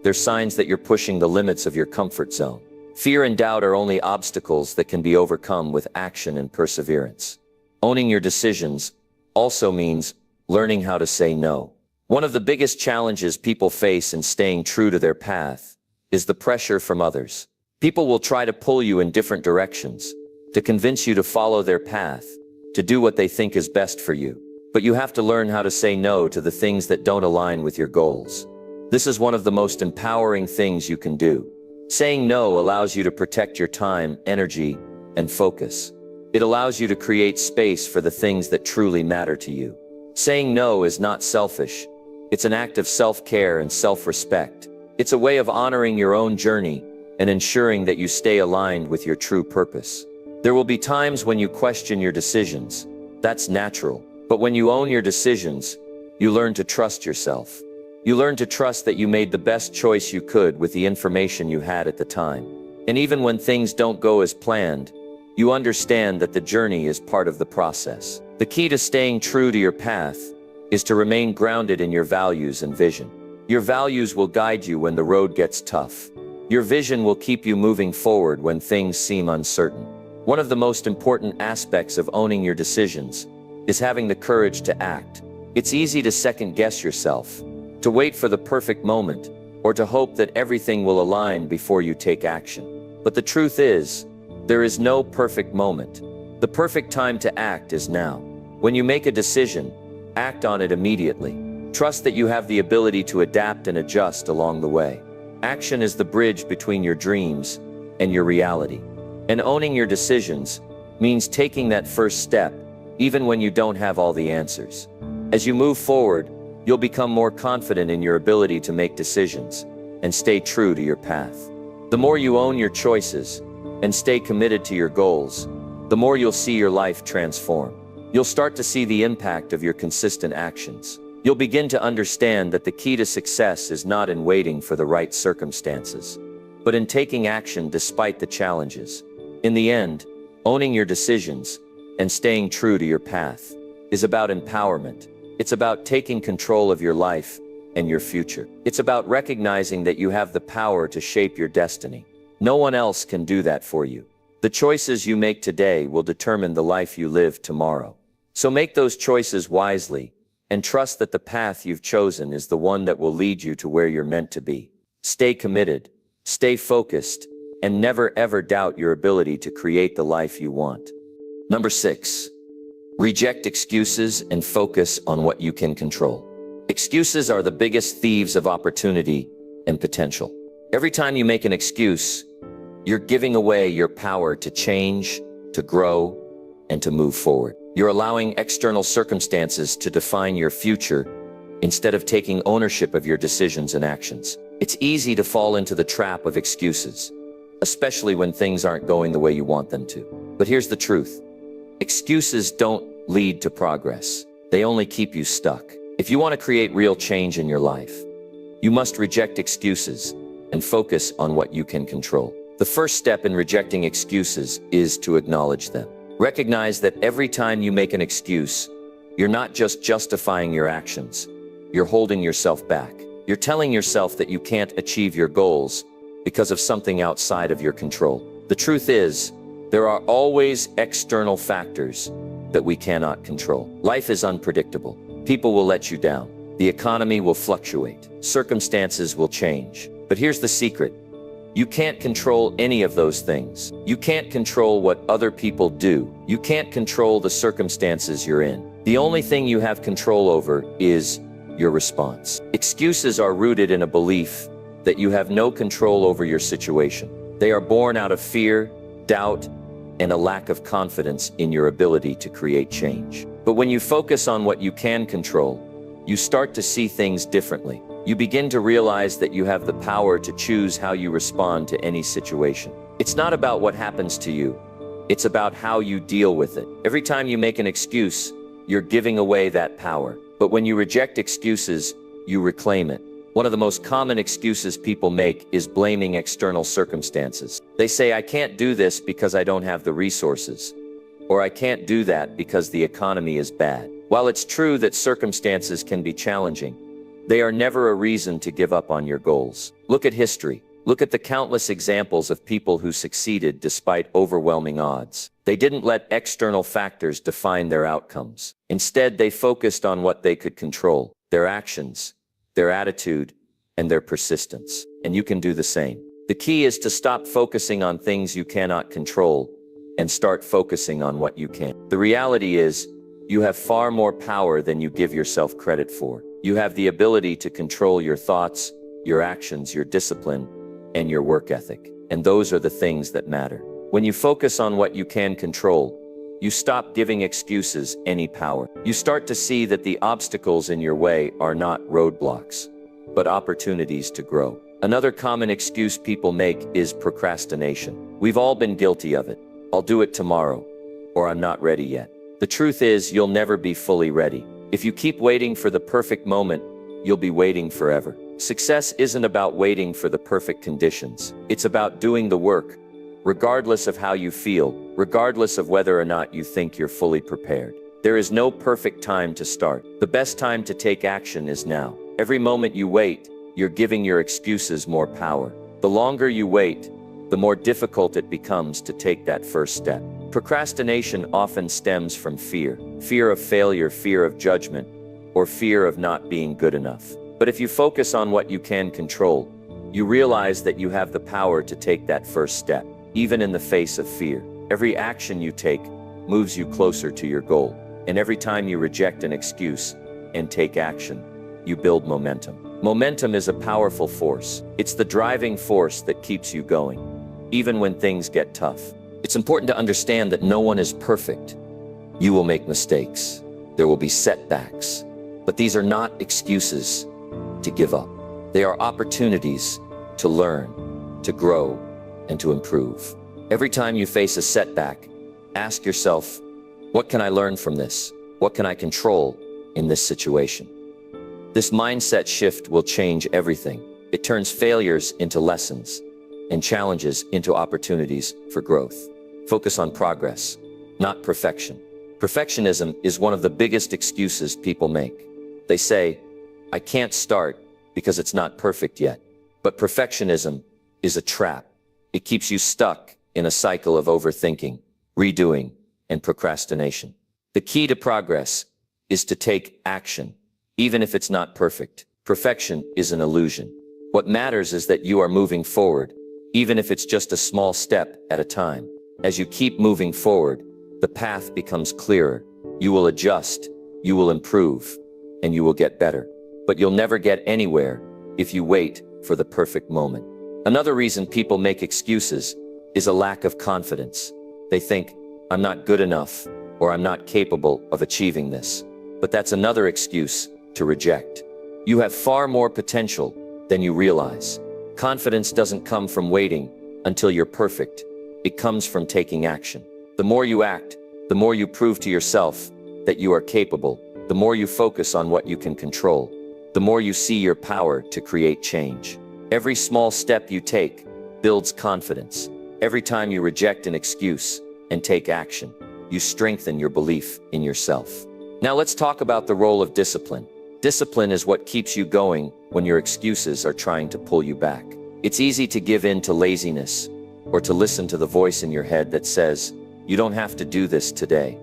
They're signs that you're pushing the limits of your comfort zone. Fear and doubt are only obstacles that can be overcome with action and perseverance. Owning your decisions also means learning how to say no. One of the biggest challenges people face in staying true to their path is the pressure from others. People will try to pull you in different directions, to convince you to follow their path, to do what they think is best for you. But you have to learn how to say no to the things that don't align with your goals. This is one of the most empowering things you can do. Saying no allows you to protect your time, energy, and focus. It allows you to create space for the things that truly matter to you. Saying no is not selfish. It's an act of self-care and self-respect. It's a way of honoring your own journey and ensuring that you stay aligned with your true purpose. There will be times when you question your decisions. That's natural. But when you own your decisions, you learn to trust yourself. You learn to trust that you made the best choice you could with the information you had at the time. And even when things don't go as planned, you understand that the journey is part of the process. The key to staying true to your path is to remain grounded in your values and vision. Your values will guide you when the road gets tough. Your vision will keep you moving forward when things seem uncertain. One of the most important aspects of owning your decisions is having the courage to act. It's easy to second-guess yourself, to wait for the perfect moment, or to hope that everything will align before you take action. But the truth is, there is no perfect moment. The perfect time to act is now. When you make a decision, act on it immediately. Trust that you have the ability to adapt and adjust along the way. Action is the bridge between your dreams and your reality. And owning your decisions means taking that first step, even when you don't have all the answers. As you move forward, you'll become more confident in your ability to make decisions and stay true to your path. The more you own your choices and stay committed to your goals, the more you'll see your life transform. You'll start to see the impact of your consistent actions. You'll begin to understand that the key to success is not in waiting for the right circumstances, but in taking action despite the challenges. In the end, owning your decisions and staying true to your path is about empowerment. It's about taking control of your life and your future. It's about recognizing that you have the power to shape your destiny. No one else can do that for you. The choices you make today will determine the life you live tomorrow. So make those choices wisely and trust that the path you've chosen is the one that will lead you to where you're meant to be. Stay committed, stay focused, and never ever doubt your ability to create the life you want. Number 6. Reject excuses and focus on what you can control. Excuses are the biggest thieves of opportunity and potential. Every time you make an excuse, you're giving away your power to change, to grow, and to move forward. You're allowing external circumstances to define your future instead of taking ownership of your decisions and actions. It's easy to fall into the trap of excuses, especially when things aren't going the way you want them to. But here's the truth. Excuses don't lead to progress. They only keep you stuck. If you want to create real change in your life, you must reject excuses and focus on what you can control. The first step in rejecting excuses is to acknowledge them. Recognize that every time you make an excuse, you're not just justifying your actions, you're holding yourself back. You're telling yourself that you can't achieve your goals because of something outside of your control. The truth is, there are always external factors that we cannot control. Life is unpredictable. People will let you down. The economy will fluctuate. Circumstances will change. But here's the secret. You can't control any of those things. You can't control what other people do. You can't control the circumstances you're in. The only thing you have control over is your response. Excuses are rooted in a belief that you have no control over your situation. They are born out of fear, doubt, and a lack of confidence in your ability to create change. But when you focus on what you can control, you start to see things differently. You begin to realize that you have the power to choose how you respond to any situation. It's not about what happens to you. It's about how you deal with it. Every time you make an excuse, you're giving away that power. But when you reject excuses, you reclaim it. One of the most common excuses people make is blaming external circumstances. They say, I can't do this because I don't have the resources, or I can't do that because the economy is bad. While it's true that circumstances can be challenging, they are never a reason to give up on your goals. Look at history. Look at the countless examples of people who succeeded despite overwhelming odds. They didn't let external factors define their outcomes. Instead, they focused on what they could control: their actions, their attitude, and their persistence. And you can do the same. The key is to stop focusing on things you cannot control and start focusing on what you can. The reality is, you have far more power than you give yourself credit for. You have the ability to control your thoughts, your actions, your discipline, and your work ethic. And those are the things that matter. When you focus on what you can control, you stop giving excuses any power. You start to see that the obstacles in your way are not roadblocks, but opportunities to grow. Another common excuse people make is procrastination. We've all been guilty of it. I'll do it tomorrow, or I'm not ready yet. The truth is, you'll never be fully ready. If you keep waiting for the perfect moment, you'll be waiting forever. Success isn't about waiting for the perfect conditions. It's about doing the work, regardless of how you feel, regardless of whether or not you think you're fully prepared. There is no perfect time to start. The best time to take action is now. Every moment you wait, you're giving your excuses more power. The longer you wait, the more difficult it becomes to take that first step. Procrastination often stems from fear. Fear of failure, fear of judgment, or fear of not being good enough. But if you focus on what you can control, you realize that you have the power to take that first step, even in the face of fear. Every action you take moves you closer to your goal. And every time you reject an excuse and take action, you build momentum. Momentum is a powerful force. It's the driving force that keeps you going, even when things get tough. It's important to understand that no one is perfect. You will make mistakes. There will be setbacks. But these are not excuses to give up. They are opportunities to learn, to grow, and to improve. Every time you face a setback, ask yourself, what can I learn from this? What can I control in this situation? This mindset shift will change everything. It turns failures into lessons and challenges into opportunities for growth. Focus on progress, not perfection. Perfectionism is one of the biggest excuses people make. They say, I can't start because it's not perfect yet. But perfectionism is a trap. It keeps you stuck in a cycle of overthinking, redoing, and procrastination. The key to progress is to take action, even if it's not perfect. Perfection is an illusion. What matters is that you are moving forward, even if it's just a small step at a time. As you keep moving forward, the path becomes clearer. You will adjust, you will improve, and you will get better. But you'll never get anywhere if you wait for the perfect moment. Another reason people make excuses is a lack of confidence. They think, I'm not good enough, or I'm not capable of achieving this. But that's another excuse to reject. You have far more potential than you realize. Confidence doesn't come from waiting until you're perfect. It comes from taking action. The more you act, the more you prove to yourself that you are capable. The more you focus on what you can control, the more you see your power to create change. Every small step you take builds confidence. Every time you reject an excuse and take action, you strengthen your belief in yourself. Now let's talk about the role of discipline. Discipline is what keeps you going when your excuses are trying to pull you back. It's easy to give in to laziness or to listen to the voice in your head that says, you don't have to do this today.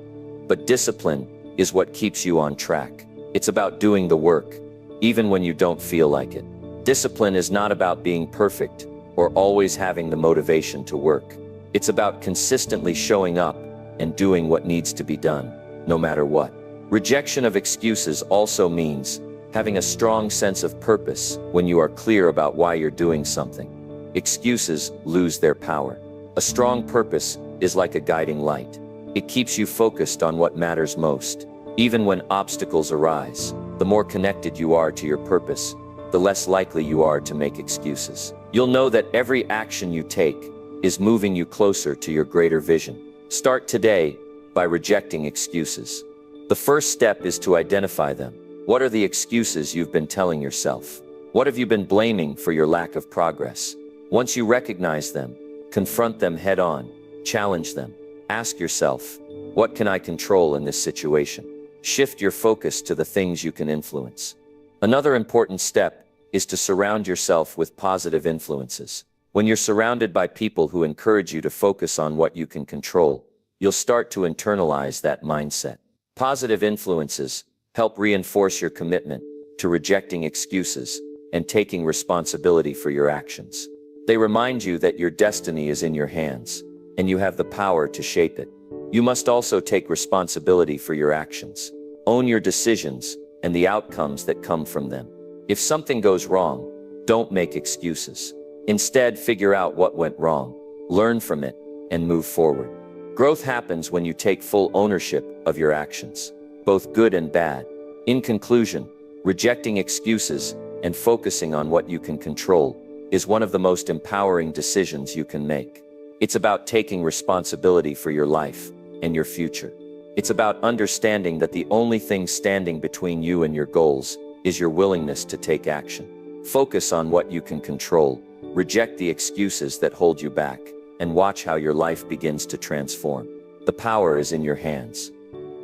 But discipline is what keeps you on track. It's about doing the work, even when you don't feel like it. Discipline is not about being perfect or always having the motivation to work. It's about consistently showing up and doing what needs to be done, no matter what. Rejection of excuses also means having a strong sense of purpose when you are clear about why you're doing something. Excuses lose their power. A strong purpose is like a guiding light. It keeps you focused on what matters most. Even when obstacles arise, the more connected you are to your purpose, the less likely you are to make excuses. You'll know that every action you take is moving you closer to your greater vision. Start today by rejecting excuses. The first step is to identify them. What are the excuses you've been telling yourself? What have you been blaming for your lack of progress? Once you recognize them, confront them head on, challenge them. Ask yourself, what can I control in this situation? Shift your focus to the things you can influence. Another important step is to surround yourself with positive influences. When you're surrounded by people who encourage you to focus on what you can control, you'll start to internalize that mindset. Positive influences help reinforce your commitment to rejecting excuses and taking responsibility for your actions. They remind you that your destiny is in your hands, and you have the power to shape it. You must also take responsibility for your actions. Own your decisions and the outcomes that come from them. If something goes wrong, don't make excuses. Instead, figure out what went wrong, learn from it, and move forward. Growth happens when you take full ownership of your actions, both good and bad. In conclusion, rejecting excuses and focusing on what you can control is one of the most empowering decisions you can make. It's about taking responsibility for your life and your future. It's about understanding that the only thing standing between you and your goals is your willingness to take action. Focus on what you can control, reject the excuses that hold you back, and watch how your life begins to transform. The power is in your hands.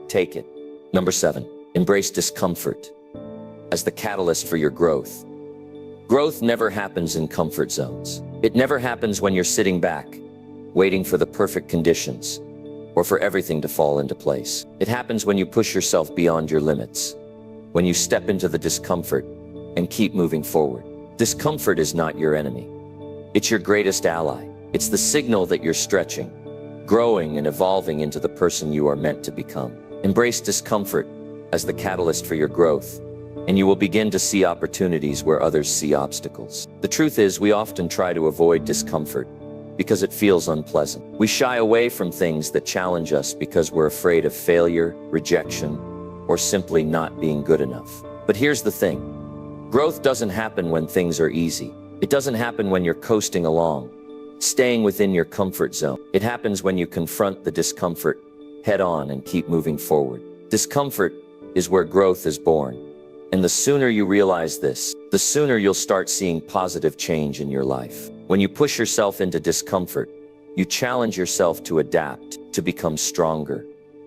Take it. Number 7, embrace discomfort as the catalyst for your growth. Growth never happens in comfort zones. It never happens when you're sitting back, waiting for the perfect conditions, or for everything to fall into place. It happens when you push yourself beyond your limits, when you step into the discomfort and keep moving forward. Discomfort is not your enemy. It's your greatest ally. It's the signal that you're stretching, growing, and evolving into the person you are meant to become. Embrace discomfort as the catalyst for your growth, and you will begin to see opportunities where others see obstacles. The truth is, we often try to avoid discomfort because it feels unpleasant. We shy away from things that challenge us because we're afraid of failure, rejection, or simply not being good enough. But here's the thing. Growth doesn't happen when things are easy. It doesn't happen when you're coasting along, staying within your comfort zone. It happens when you confront the discomfort head on and keep moving forward. Discomfort is where growth is born. And the sooner you realize this, the sooner you'll start seeing positive change in your life. When you push yourself into discomfort, you challenge yourself to adapt, to become stronger,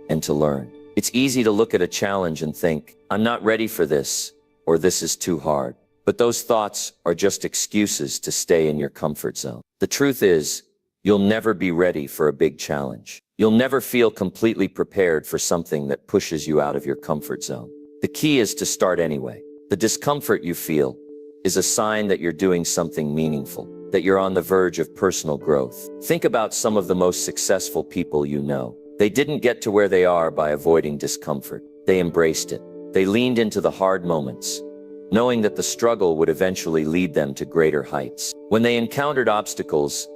and to learn. It's easy to look at a challenge and think, I'm not ready for this, or this is too hard. But those thoughts are just excuses to stay in your comfort zone. The truth is, you'll never be ready for a big challenge. You'll never feel completely prepared for something that pushes you out of your comfort zone. The key is to start anyway. The discomfort you feel is a sign that you're doing something meaningful, that you're on the verge of personal growth. Think about some of the most successful people you know. They didn't get to where they are by avoiding discomfort. They embraced it. They leaned into the hard moments, knowing that the struggle would eventually lead them to greater heights. When they encountered obstacles,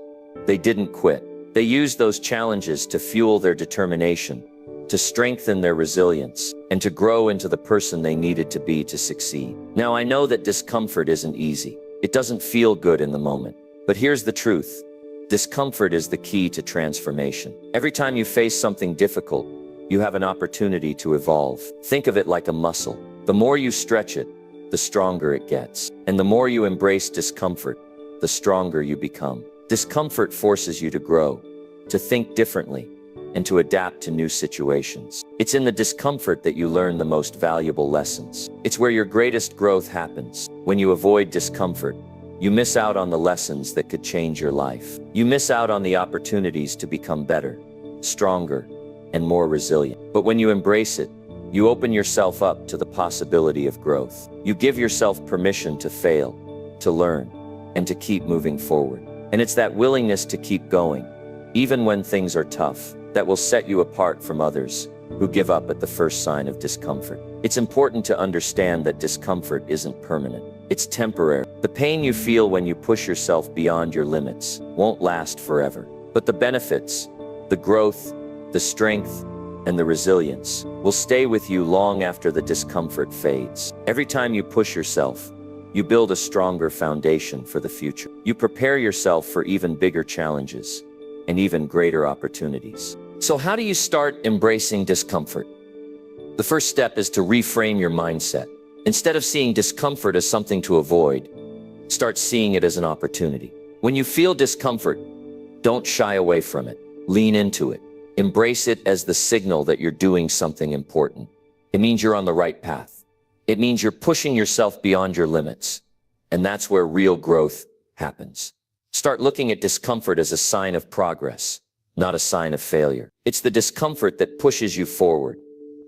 they didn't quit. They used those challenges to fuel their determination, to strengthen their resilience, and to grow into the person they needed to be to succeed. Now, I know that discomfort isn't easy. It doesn't feel good in the moment. But here's the truth. Discomfort is the key to transformation. Every time you face something difficult, you have an opportunity to evolve. Think of it like a muscle. The more you stretch it, the stronger it gets. And the more you embrace discomfort, the stronger you become. Discomfort forces you to grow, to think differently, and to adapt to new situations. It's in the discomfort that you learn the most valuable lessons. It's where your greatest growth happens. When you avoid discomfort, you miss out on the lessons that could change your life. You miss out on the opportunities to become better, stronger, and more resilient. But when you embrace it, you open yourself up to the possibility of growth. You give yourself permission to fail, to learn, and to keep moving forward. And it's that willingness to keep going, even when things are tough, that will set you apart from others who give up at the first sign of discomfort. It's important to understand that discomfort isn't permanent. It's temporary. The pain you feel when you push yourself beyond your limits won't last forever. But the benefits, the growth, the strength, and the resilience will stay with you long after the discomfort fades. Every time you push yourself, you build a stronger foundation for the future. You prepare yourself for even bigger challenges and even greater opportunities. So how do you start embracing discomfort? The first step is to reframe your mindset. Instead of seeing discomfort as something to avoid, start seeing it as an opportunity. When you feel discomfort, don't shy away from it. Lean into it. Embrace it as the signal that you're doing something important. It means you're on the right path. It means you're pushing yourself beyond your limits. And that's where real growth happens. Start looking at discomfort as a sign of progress, not a sign of failure. It's the discomfort that pushes you forward,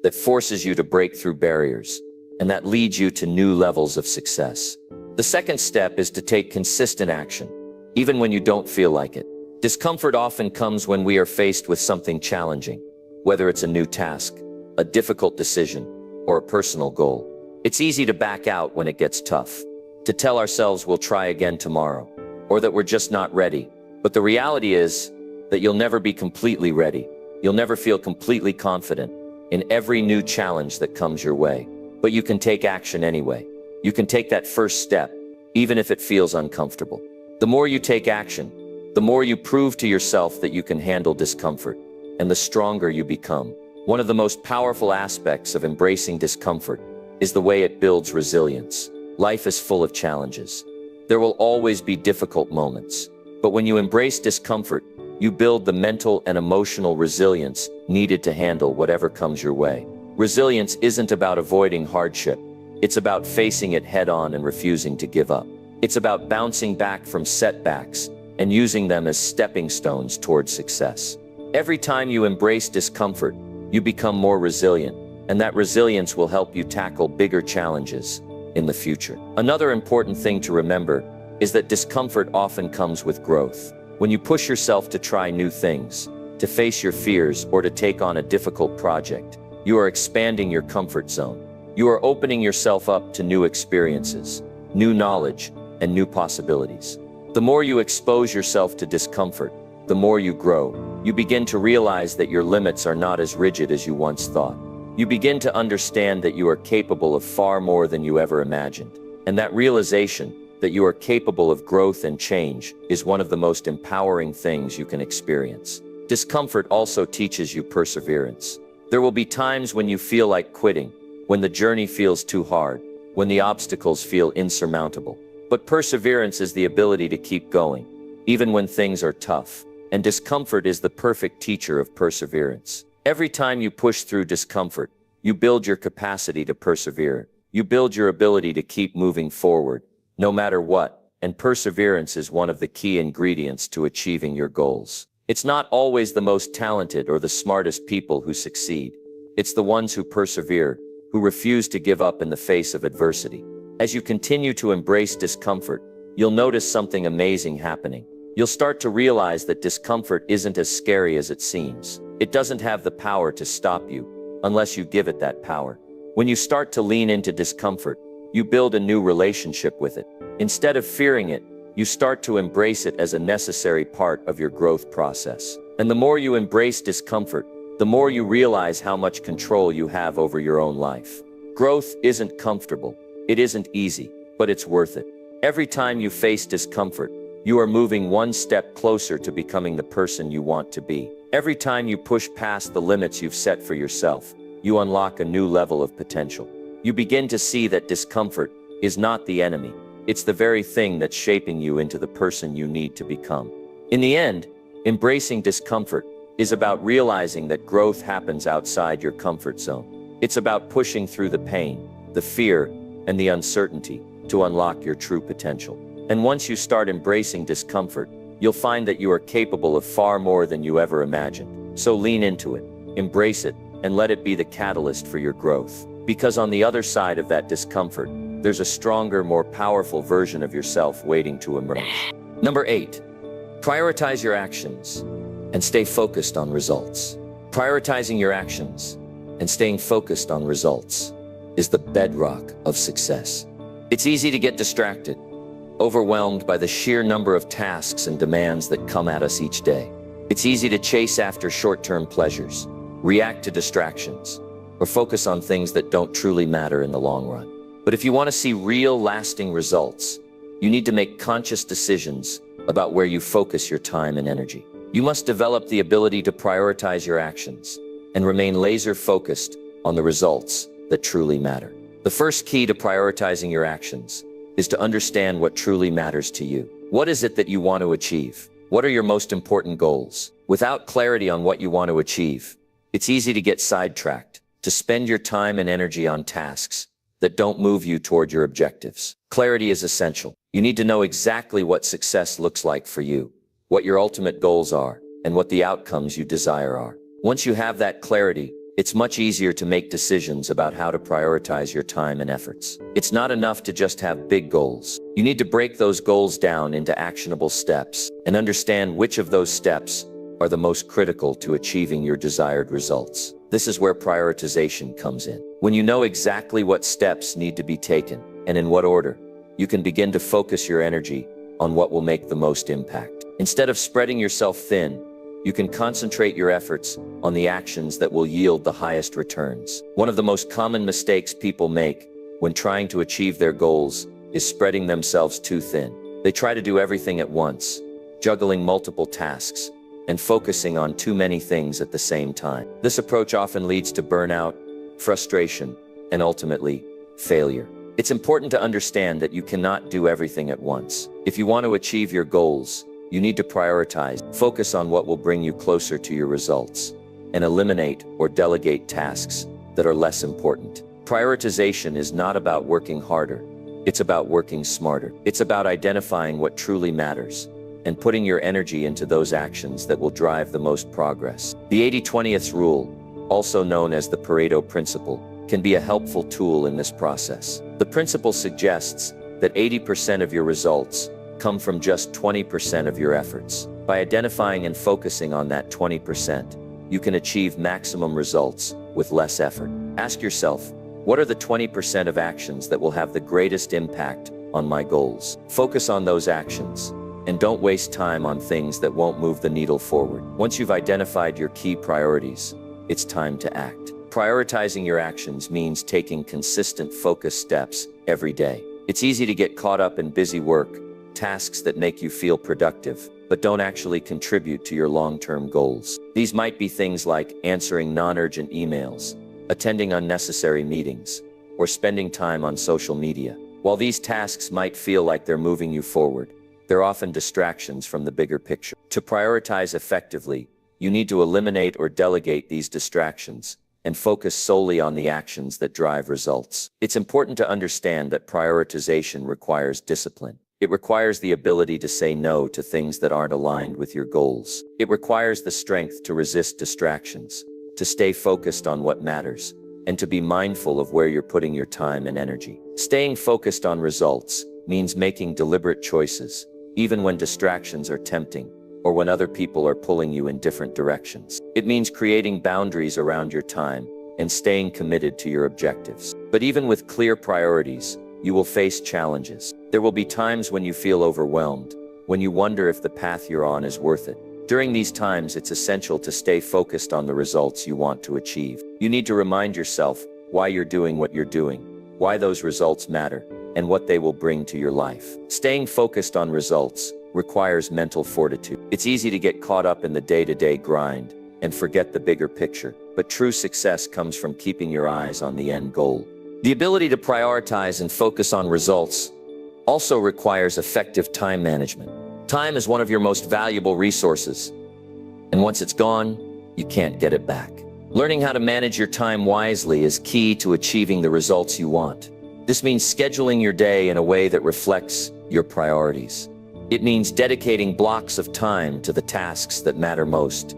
that forces you to break through barriers, and that leads you to new levels of success. The second step is to take consistent action, even when you don't feel like it. Discomfort often comes when we are faced with something challenging, whether it's a new task, a difficult decision, or a personal goal. It's easy to back out when it gets tough, to tell ourselves we'll try again tomorrow, or that we're just not ready. But the reality is that you'll never be completely ready. You'll never feel completely confident in every new challenge that comes your way. But you can take action anyway. You can take that first step, even if it feels uncomfortable. The more you take action, the more you prove to yourself that you can handle discomfort, and the stronger you become. One of the most powerful aspects of embracing discomfort is the way it builds resilience. Life is full of challenges. There will always be difficult moments. But when you embrace discomfort, you build the mental and emotional resilience needed to handle whatever comes your way. Resilience isn't about avoiding hardship. It's about facing it head-on and refusing to give up. It's about bouncing back from setbacks and using them as stepping stones towards success. Every time you embrace discomfort, you become more resilient, and that resilience will help you tackle bigger challenges in the future. Another important thing to remember is that discomfort often comes with growth. When you push yourself to try new things, to face your fears, or to take on a difficult project, you are expanding your comfort zone. You are opening yourself up to new experiences, new knowledge, and new possibilities. The more you expose yourself to discomfort, the more you grow. You begin to realize that your limits are not as rigid as you once thought. You begin to understand that you are capable of far more than you ever imagined. And that realization, that you are capable of growth and change, is one of the most empowering things you can experience. Discomfort also teaches you perseverance. There will be times when you feel like quitting, when the journey feels too hard, when the obstacles feel insurmountable. But perseverance is the ability to keep going, even when things are tough. And discomfort is the perfect teacher of perseverance. Every time you push through discomfort, you build your capacity to persevere. You build your ability to keep moving forward, no matter what, and perseverance is one of the key ingredients to achieving your goals. It's not always the most talented or the smartest people who succeed. It's the ones who persevere, who refuse to give up in the face of adversity. As you continue to embrace discomfort, you'll notice something amazing happening. You'll start to realize that discomfort isn't as scary as it seems. It doesn't have the power to stop you, unless you give it that power. When you start to lean into discomfort, you build a new relationship with it. Instead of fearing it, you start to embrace it as a necessary part of your growth process. And the more you embrace discomfort, the more you realize how much control you have over your own life. Growth isn't comfortable. It isn't easy, but it's worth it. Every time you face discomfort, you are moving one step closer to becoming the person you want to be. Every time you push past the limits you've set for yourself, you unlock a new level of potential. You begin to see that discomfort is not the enemy. It's the very thing that's shaping you into the person you need to become. In the end, embracing discomfort is about realizing that growth happens outside your comfort zone. It's about pushing through the pain, the fear, and the uncertainty to unlock your true potential. And once you start embracing discomfort, you'll find that you are capable of far more than you ever imagined. So lean into it, embrace it, and let it be the catalyst for your growth. Because on the other side of that discomfort, there's a stronger, more powerful version of yourself waiting to emerge. Number 8, prioritize your actions and stay focused on results. Prioritizing your actions and staying focused on results is the bedrock of success. It's easy to get distracted, overwhelmed by the sheer number of tasks and demands that come at us each day. It's easy to chase after short-term pleasures, react to distractions, or focus on things that don't truly matter in the long run. But if you want to see real, lasting results, you need to make conscious decisions about where you focus your time and energy. You must develop the ability to prioritize your actions and remain laser-focused on the results that truly matter. The first key to prioritizing your actions is to understand what truly matters to you. What is it that you want to achieve? What are your most important goals? Without clarity on what you want to achieve, it's easy to get sidetracked, to spend your time and energy on tasks that don't move you toward your objectives. Clarity is essential. You need to know exactly what success looks like for you, what your ultimate goals are, and what the outcomes you desire are. Once you have that clarity, it's much easier to make decisions about how to prioritize your time and efforts. It's not enough to just have big goals. You need to break those goals down into actionable steps and understand which of those steps are the most critical to achieving your desired results. This is where prioritization comes in. When you know exactly what steps need to be taken and in what order, you can begin to focus your energy on what will make the most impact. Instead of spreading yourself thin, you can concentrate your efforts on the actions that will yield the highest returns. One of the most common mistakes people make when trying to achieve their goals is spreading themselves too thin. They try to do everything at once, juggling multiple tasks and focusing on too many things at the same time. This approach often leads to burnout, frustration, and ultimately, failure. It's important to understand that you cannot do everything at once. If you want to achieve your goals, you need to prioritize, focus on what will bring you closer to your results, and eliminate or delegate tasks that are less important. Prioritization is not about working harder. It's about working smarter. It's about identifying what truly matters and putting your energy into those actions that will drive the most progress. The 80-20th rule, also known as the Pareto principle, can be a helpful tool in this process. The principle suggests that 80% of your results come from just 20% of your efforts. By identifying and focusing on that 20%, you can achieve maximum results with less effort. Ask yourself, what are the 20% of actions that will have the greatest impact on my goals? Focus on those actions, and don't waste time on things that won't move the needle forward. Once you've identified your key priorities, it's time to act. Prioritizing your actions means taking consistent, focused steps every day. It's easy to get caught up in busy work, tasks that make you feel productive, but don't actually contribute to your long-term goals. These might be things like answering non-urgent emails, attending unnecessary meetings, or spending time on social media. While these tasks might feel like they're moving you forward, they're often distractions from the bigger picture. To prioritize effectively, you need to eliminate or delegate these distractions and focus solely on the actions that drive results. It's important to understand that prioritization requires discipline. It requires the ability to say no to things that aren't aligned with your goals. It requires the strength to resist distractions, to stay focused on what matters, and to be mindful of where you're putting your time and energy. Staying focused on results means making deliberate choices, even when distractions are tempting, or when other people are pulling you in different directions. It means creating boundaries around your time and staying committed to your objectives. But even with clear priorities, you will face challenges. There will be times when you feel overwhelmed, when you wonder if the path you're on is worth it. During these times, it's essential to stay focused on the results you want to achieve. You need to remind yourself why you're doing what you're doing, why those results matter, and what they will bring to your life. Staying focused on results requires mental fortitude. It's easy to get caught up in the day-to-day grind and forget the bigger picture, but true success comes from keeping your eyes on the end goal. The ability to prioritize and focus on results also requires effective time management. Time is one of your most valuable resources, and once it's gone, you can't get it back. Learning how to manage your time wisely is key to achieving the results you want. This means scheduling your day in a way that reflects your priorities. It means dedicating blocks of time to the tasks that matter most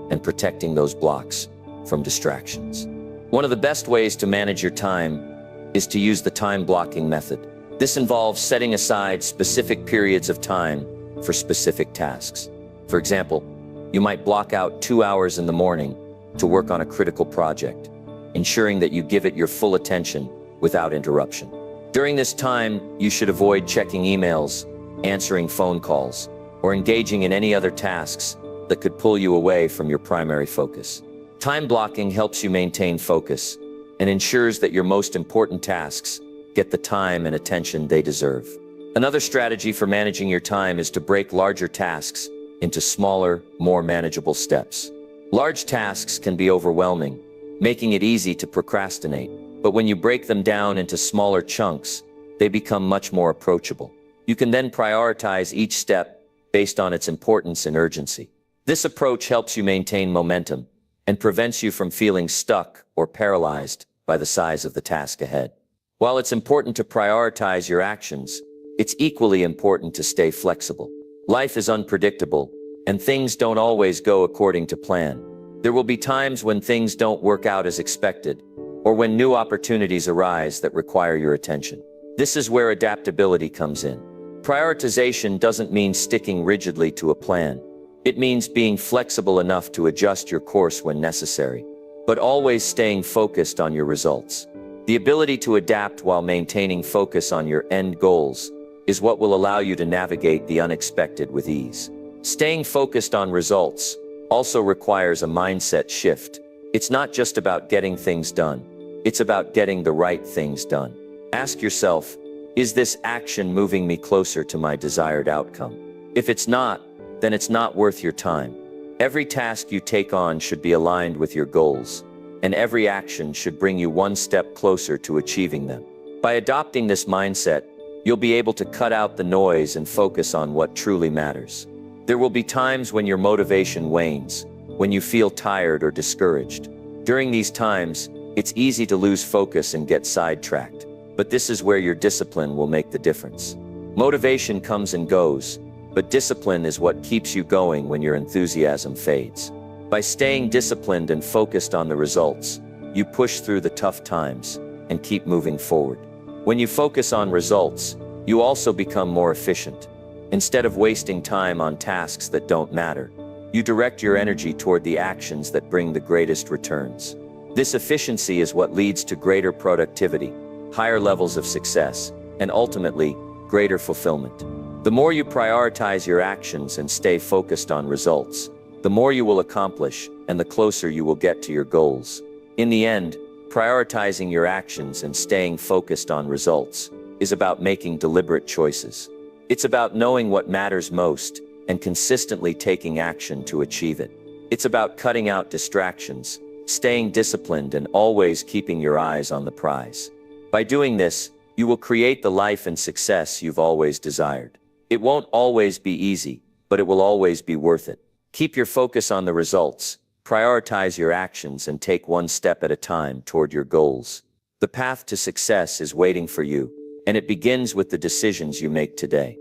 and protecting those blocks from distractions. One of the best ways to manage your time is to use the time blocking method. This involves setting aside specific periods of time for specific tasks. For example, you might block out 2 hours in the morning to work on a critical project, ensuring that you give it your full attention without interruption. During this time, you should avoid checking emails, answering phone calls, or engaging in any other tasks that could pull you away from your primary focus. Time blocking helps you maintain focus and ensures that your most important tasks get the time and attention they deserve. Another strategy for managing your time is to break larger tasks into smaller, more manageable steps. Large tasks can be overwhelming, making it easy to procrastinate. But when you break them down into smaller chunks, they become much more approachable. You can then prioritize each step based on its importance and urgency. This approach helps you maintain momentum and prevents you from feeling stuck or paralyzed by the size of the task ahead. While it's important to prioritize your actions, it's equally important to stay flexible. Life is unpredictable, and things don't always go according to plan. There will be times when things don't work out as expected, or when new opportunities arise that require your attention. This is where adaptability comes in. Prioritization doesn't mean sticking rigidly to a plan. It means being flexible enough to adjust your course when necessary, but always staying focused on your results. The ability to adapt while maintaining focus on your end goals is what will allow you to navigate the unexpected with ease. Staying focused on results also requires a mindset shift. It's not just about getting things done. It's about getting the right things done. Ask yourself, is this action moving me closer to my desired outcome? If it's not, then it's not worth your time. Every task you take on should be aligned with your goals, and every action should bring you one step closer to achieving them. By adopting this mindset, you'll be able to cut out the noise and focus on what truly matters. There will be times when your motivation wanes, when you feel tired or discouraged. During these times, it's easy to lose focus and get sidetracked, but this is where your discipline will make the difference. Motivation comes and goes, but discipline is what keeps you going when your enthusiasm fades. By staying disciplined and focused on the results, you push through the tough times and keep moving forward. When you focus on results, you also become more efficient. Instead of wasting time on tasks that don't matter, you direct your energy toward the actions that bring the greatest returns. This efficiency is what leads to greater productivity, higher levels of success, and ultimately, greater fulfillment. The more you prioritize your actions and stay focused on results, the more you will accomplish and the closer you will get to your goals. In the end, prioritizing your actions and staying focused on results is about making deliberate choices. It's about knowing what matters most and consistently taking action to achieve it. It's about cutting out distractions, staying disciplined, and always keeping your eyes on the prize. By doing this, you will create the life and success you've always desired. It won't always be easy, but it will always be worth it. Keep your focus on the results, prioritize your actions, and take one step at a time toward your goals. The path to success is waiting for you, and it begins with the decisions you make today.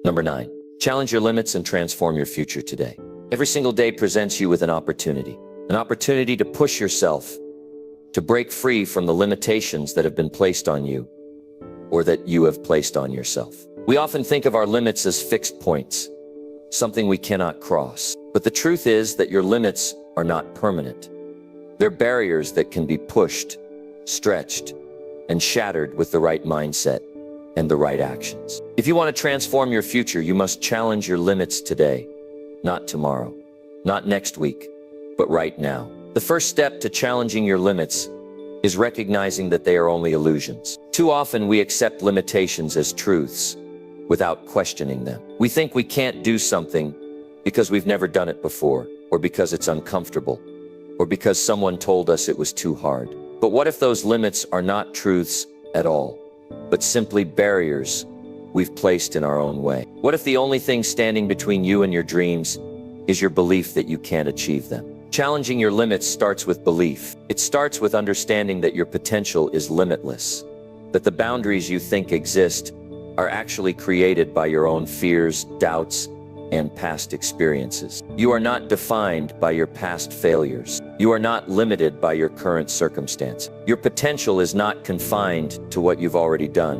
Number 9. Challenge your limits and transform your future today. Every single day presents you with an opportunity to push yourself, to break free from the limitations that have been placed on you, or that you have placed on yourself. We often think of our limits as fixed points, something we cannot cross. But the truth is that your limits are not permanent. They're barriers that can be pushed, stretched, and shattered with the right mindset and the right actions. If you want to transform your future, you must challenge your limits today, not tomorrow. Not next week, but right now. The first step to challenging your limits is recognizing that they are only illusions. Too often we accept limitations as truths without questioning them. We think we can't do something because we've never done it before, or because it's uncomfortable, or because someone told us it was too hard. But what if those limits are not truths at all, but simply barriers we've placed in our own way? What if the only thing standing between you and your dreams is your belief that you can't achieve them? Challenging your limits starts with belief. It starts with understanding that your potential is limitless, that the boundaries you think exist are actually created by your own fears, doubts, and past experiences. You are not defined by your past failures. You are not limited by your current circumstance. Your potential is not confined to what you've already done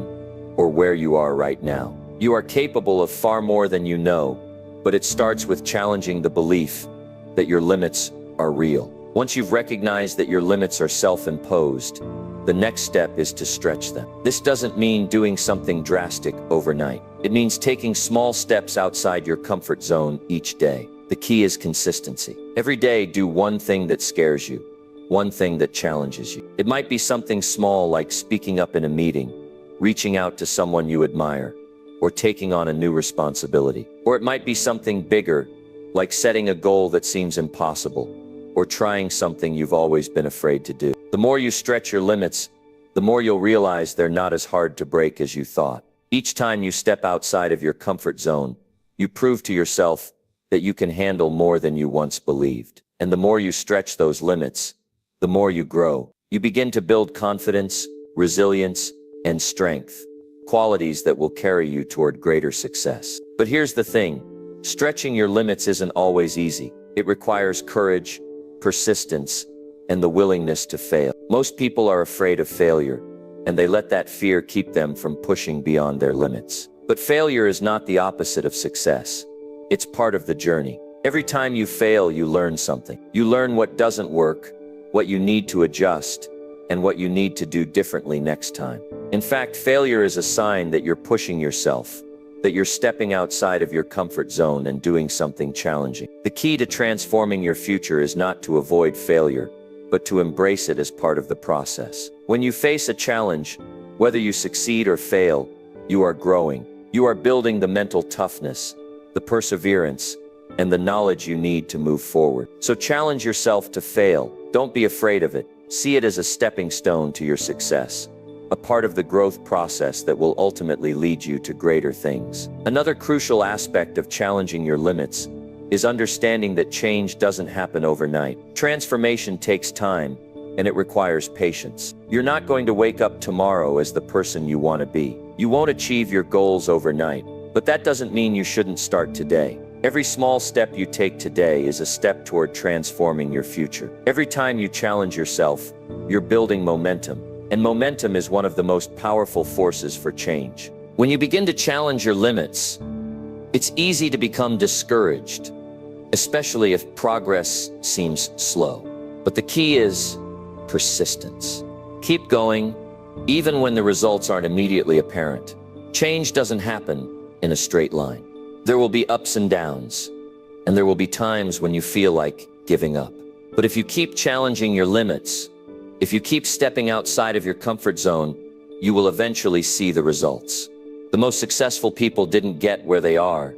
or where you are right now. You are capable of far more than you know, but it starts with challenging the belief that your limits are real. Once you've recognized that your limits are self-imposed, the next step is to stretch them. This doesn't mean doing something drastic overnight. It means taking small steps outside your comfort zone each day. The key is consistency. Every day, do one thing that scares you, one thing that challenges you. It might be something small like speaking up in a meeting, reaching out to someone you admire, or taking on a new responsibility. Or it might be something bigger, like setting a goal that seems impossible, or trying something you've always been afraid to do. The more you stretch your limits, the more you'll realize they're not as hard to break as you thought. Each time you step outside of your comfort zone, you prove to yourself that you can handle more than you once believed. And the more you stretch those limits, the more you grow. You begin to build confidence, resilience, and strength, qualities that will carry you toward greater success. But here's the thing, stretching your limits isn't always easy. It requires courage, persistence, and the willingness to fail. Most people are afraid of failure, and they let that fear keep them from pushing beyond their limits. But failure is not the opposite of success. It's part of the journey. Every time you fail, you learn something. You learn what doesn't work, what you need to adjust, and what you need to do differently next time. In fact, failure is a sign that you're pushing yourself, that you're stepping outside of your comfort zone and doing something challenging. The key to transforming your future is not to avoid failure, but to embrace it as part of the process. When you face a challenge, whether you succeed or fail, you are growing. You are building the mental toughness, the perseverance, and the knowledge you need to move forward. So challenge yourself to fail. Don't be afraid of it. See it as a stepping stone to your success, a part of the growth process that will ultimately lead you to greater things. Another crucial aspect of challenging your limits is understanding that change doesn't happen overnight. Transformation takes time, and it requires patience. You're not going to wake up tomorrow as the person you want to be. You won't achieve your goals overnight, but that doesn't mean you shouldn't start today. Every small step you take today is a step toward transforming your future. Every time you challenge yourself, you're building momentum. And momentum is one of the most powerful forces for change. When you begin to challenge your limits, it's easy to become discouraged, especially if progress seems slow. But the key is persistence. Keep going, even when the results aren't immediately apparent. Change doesn't happen in a straight line. There will be ups and downs, and there will be times when you feel like giving up. But if you keep challenging your limits, if you keep stepping outside of your comfort zone, you will eventually see the results. The most successful people didn't get where they are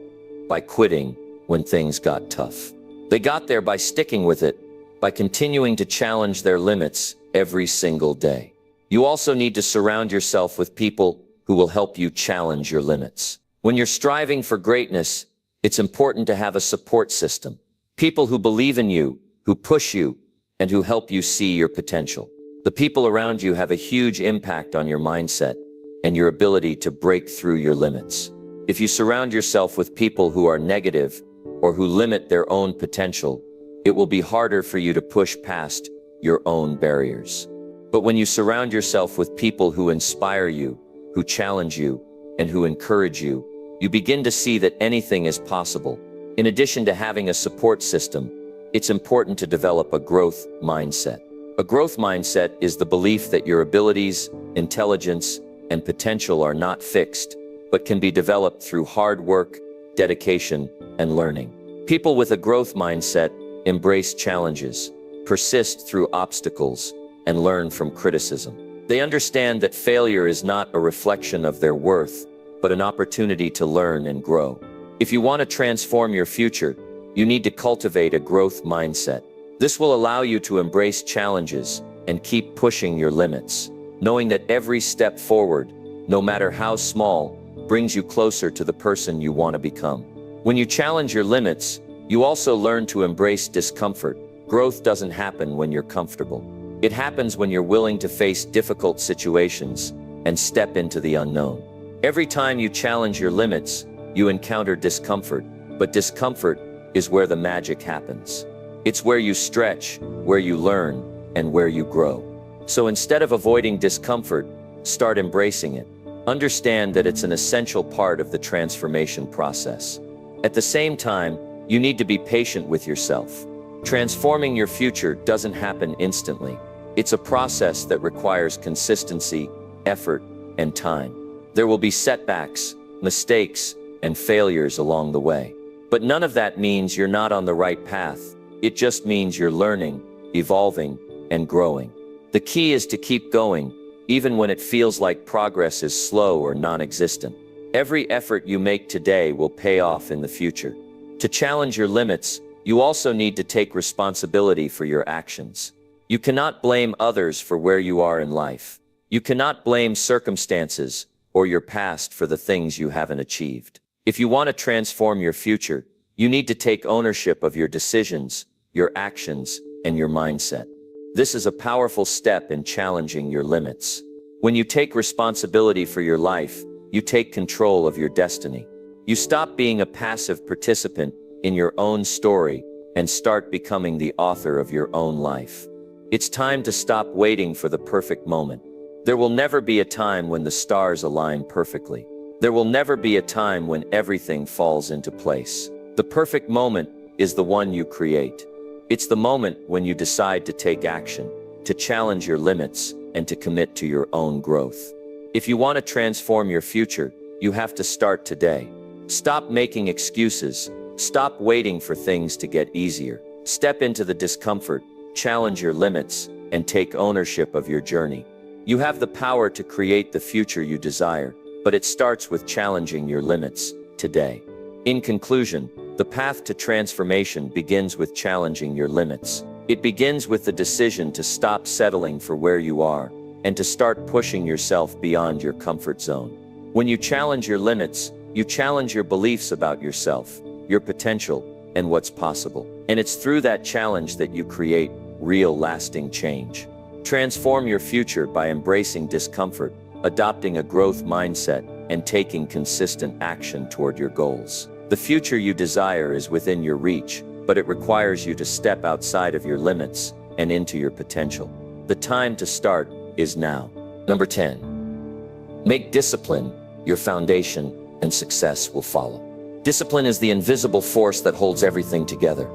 by quitting when things got tough. They got there by sticking with it, by continuing to challenge their limits every single day. You also need to surround yourself with people who will help you challenge your limits. When you're striving for greatness, it's important to have a support system. People who believe in you, who push you, and who help you see your potential. The people around you have a huge impact on your mindset and your ability to break through your limits. If you surround yourself with people who are negative or who limit their own potential, it will be harder for you to push past your own barriers. But when you surround yourself with people who inspire you, who challenge you, and who encourage you, you begin to see that anything is possible. In addition to having a support system, it's important to develop a growth mindset. A growth mindset is the belief that your abilities, intelligence, and potential are not fixed, but can be developed through hard work, dedication, and learning. People with a growth mindset embrace challenges, persist through obstacles, and learn from criticism. They understand that failure is not a reflection of their worth, but an opportunity to learn and grow. If you want to transform your future, you need to cultivate a growth mindset. This will allow you to embrace challenges and keep pushing your limits, knowing that every step forward, no matter how small, brings you closer to the person you want to become. When you challenge your limits, you also learn to embrace discomfort. Growth doesn't happen when you're comfortable. It happens when you're willing to face difficult situations and step into the unknown. Every time you challenge your limits, you encounter discomfort, but discomfort is where the magic happens. It's where you stretch, where you learn, and where you grow. So instead of avoiding discomfort, start embracing it. Understand that it's an essential part of the transformation process. At the same time, you need to be patient with yourself. Transforming your future doesn't happen instantly. It's a process that requires consistency, effort, and time. There will be setbacks, mistakes, and failures along the way. But none of that means you're not on the right path. It just means you're learning, evolving, and growing. The key is to keep going, even when it feels like progress is slow or non-existent. Every effort you make today will pay off in the future. To challenge your limits, you also need to take responsibility for your actions. You cannot blame others for where you are in life. You cannot blame circumstances or your past for the things you haven't achieved. If you want to transform your future, you need to take ownership of your decisions, your actions, and your mindset. This is a powerful step in challenging your limits. When you take responsibility for your life, you take control of your destiny. You stop being a passive participant in your own story and start becoming the author of your own life. It's time to stop waiting for the perfect moment. There will never be a time when the stars align perfectly. There will never be a time when everything falls into place. The perfect moment is the one you create. It's the moment when you decide to take action, to challenge your limits, and to commit to your own growth. If you want to transform your future, you have to start today. Stop making excuses. Stop waiting for things to get easier. Step into the discomfort, challenge your limits, and take ownership of your journey. You have the power to create the future you desire, but it starts with challenging your limits today. In conclusion, the path to transformation begins with challenging your limits. It begins with the decision to stop settling for where you are and to start pushing yourself beyond your comfort zone. When you challenge your limits, you challenge your beliefs about yourself, your potential, and what's possible. And it's through that challenge that you create real lasting change. Transform your future by embracing discomfort, adopting a growth mindset, and taking consistent action toward your goals. The future you desire is within your reach, but it requires you to step outside of your limits and into your potential. The time to start is now. Number 10. Make discipline your foundation, and success will follow. Discipline is the invisible force that holds everything together.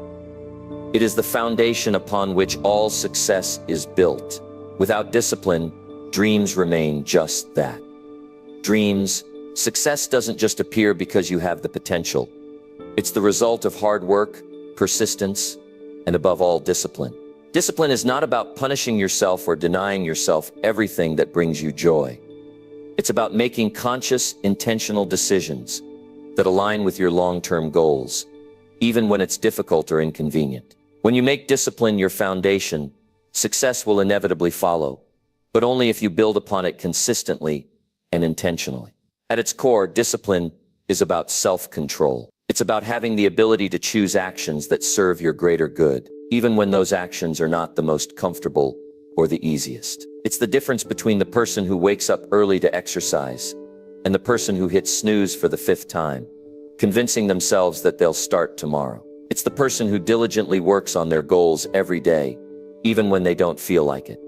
It is the foundation upon which all success is built. Without discipline, dreams remain just that. Dreams. Success doesn't just appear because you have the potential. It's the result of hard work, persistence, and above all, discipline. Discipline is not about punishing yourself or denying yourself everything that brings you joy. It's about making conscious, intentional decisions that align with your long-term goals, even when it's difficult or inconvenient. When you make discipline your foundation, success will inevitably follow, but only if you build upon it consistently and intentionally. At its core, discipline is about self-control. It's about having the ability to choose actions that serve your greater good, even when those actions are not the most comfortable or the easiest. It's the difference between the person who wakes up early to exercise and the person who hits snooze for the 5th time, convincing themselves that they'll start tomorrow. It's the person who diligently works on their goals every day, even when they don't feel like it,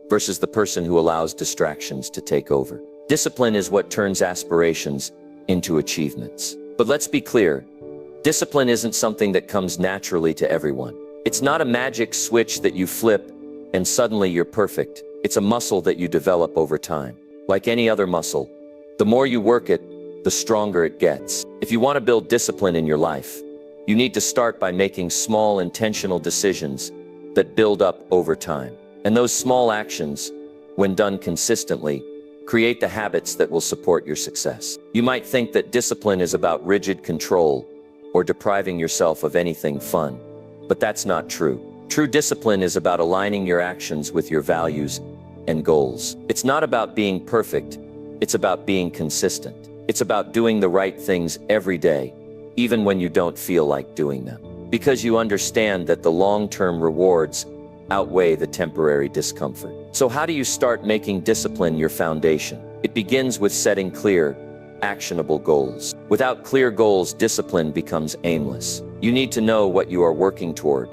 versus the person who allows distractions to take over. Discipline is what turns aspirations into achievements. But let's be clear, discipline isn't something that comes naturally to everyone. It's not a magic switch that you flip and suddenly you're perfect. It's a muscle that you develop over time. Like any other muscle, the more you work it, the stronger it gets. If you want to build discipline in your life, You need to start by making small intentional decisions that build up over time. And those small actions, when done consistently, create the habits that will support your success. You might think that discipline is about rigid control or depriving yourself of anything fun, but that's not true. True discipline is about aligning your actions with your values and goals. It's not about being perfect, it's about being consistent. It's about doing the right things every day, even when you don't feel like doing them. Because you understand that the long-term rewards outweigh the temporary discomfort. So how do you start making discipline your foundation? It begins with setting clear, actionable goals. Without clear goals, discipline becomes aimless. You need to know what you are working toward,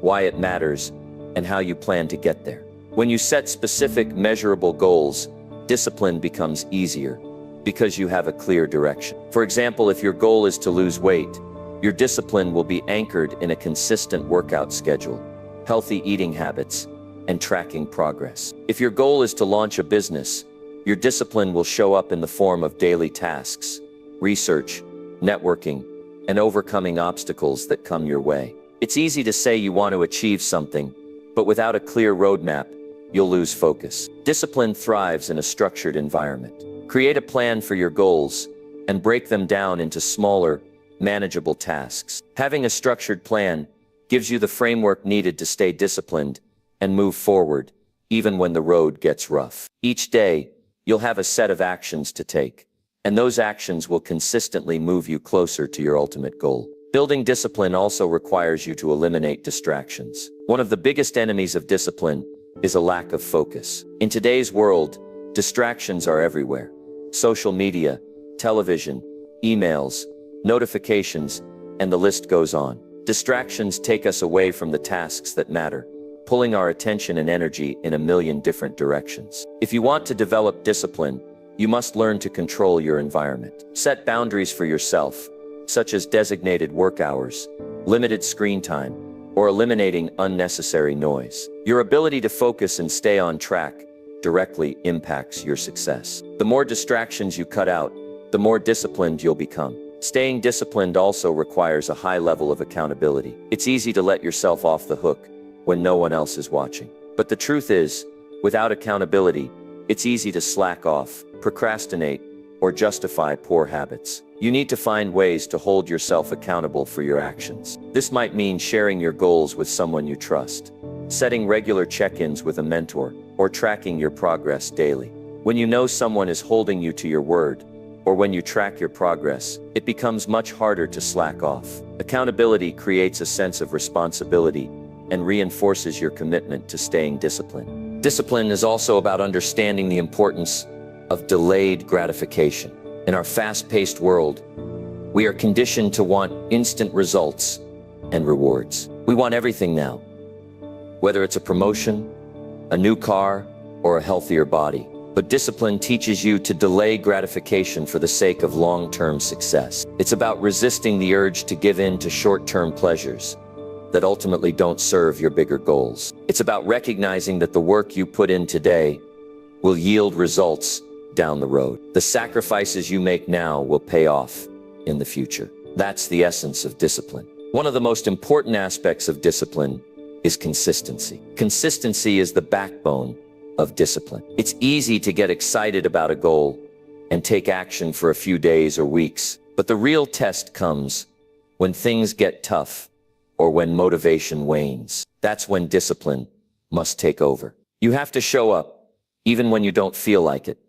why it matters, and how you plan to get there. When you set specific, measurable goals, discipline becomes easier because you have a clear direction. For example, if your goal is to lose weight, your discipline will be anchored in a consistent workout schedule, healthy eating habits, and tracking progress. If your goal is to launch a business, your discipline will show up in the form of daily tasks, research, networking, and overcoming obstacles that come your way. It's easy to say you want to achieve something, but without a clear roadmap, you'll lose focus. Discipline thrives in a structured environment. Create a plan for your goals and break them down into smaller, manageable tasks. Having a structured plan gives you the framework needed to stay disciplined and move forward, even when the road gets rough. Each day, you'll have a set of actions to take, and those actions will consistently move you closer to your ultimate goal. Building discipline also requires you to eliminate distractions. One of the biggest enemies of discipline is a lack of focus. In today's world, distractions are everywhere. Social media, television, emails, notifications, and the list goes on. Distractions take us away from the tasks that matter, pulling our attention and energy in a million different directions. If you want to develop discipline, you must learn to control your environment. Set boundaries for yourself, such as designated work hours, limited screen time, or eliminating unnecessary noise. Your ability to focus and stay on track directly impacts your success. The more distractions you cut out, the more disciplined you'll become. Staying disciplined also requires a high level of accountability. It's easy to let yourself off the hook when no one else is watching. But the truth is, without accountability, it's easy to slack off, procrastinate, or justify poor habits. You need to find ways to hold yourself accountable for your actions. This might mean sharing your goals with someone you trust, setting regular check-ins with a mentor, or tracking your progress daily. When you know someone is holding you to your word, or when you track your progress, it becomes much harder to slack off. Accountability creates a sense of responsibility and reinforces your commitment to staying disciplined. Discipline is also about understanding the importance of delayed gratification. In our fast-paced world, we are conditioned to want instant results and rewards. We want everything now, whether it's a promotion, a new car, or a healthier body. But discipline teaches you to delay gratification for the sake of long-term success. It's about resisting the urge to give in to short-term pleasures that ultimately don't serve your bigger goals. It's about recognizing that the work you put in today will yield results down the road. The sacrifices you make now will pay off in the future. That's the essence of discipline. One of the most important aspects of discipline is consistency. Consistency is the backbone of discipline. It's easy to get excited about a goal and take action for a few days or weeks, but the real test comes when things get tough or when motivation wanes. That's when discipline must take over. You have to show up, even when you don't feel like it,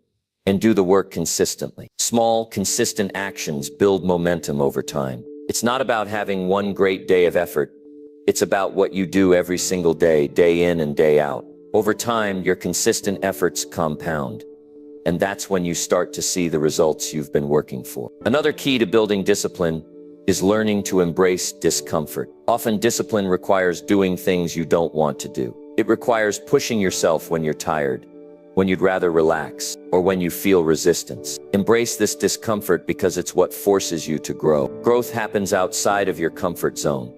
and do the work consistently. Small, consistent actions build momentum over time. It's not about having one great day of effort. It's about what you do every single day, day in and day out. Over time, your consistent efforts compound, and that's when you start to see the results you've been working for. Another key to building discipline is learning to embrace discomfort. Often, discipline requires doing things you don't want to do. It requires pushing yourself when you're tired, when you'd rather relax, or when you feel resistance. Embrace this discomfort because it's what forces you to grow. Growth happens outside of your comfort zone,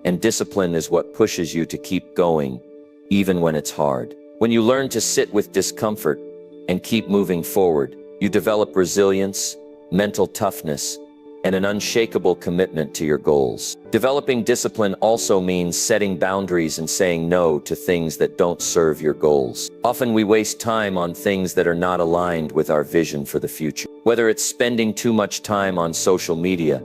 and discipline is what pushes you to keep going, even when it's hard. When you learn to sit with discomfort and keep moving forward, you develop resilience, mental toughness, and an unshakable commitment to your goals. Developing discipline also means setting boundaries and saying no to things that don't serve your goals. Often we waste time on things that are not aligned with our vision for the future. Whether it's spending too much time on social media,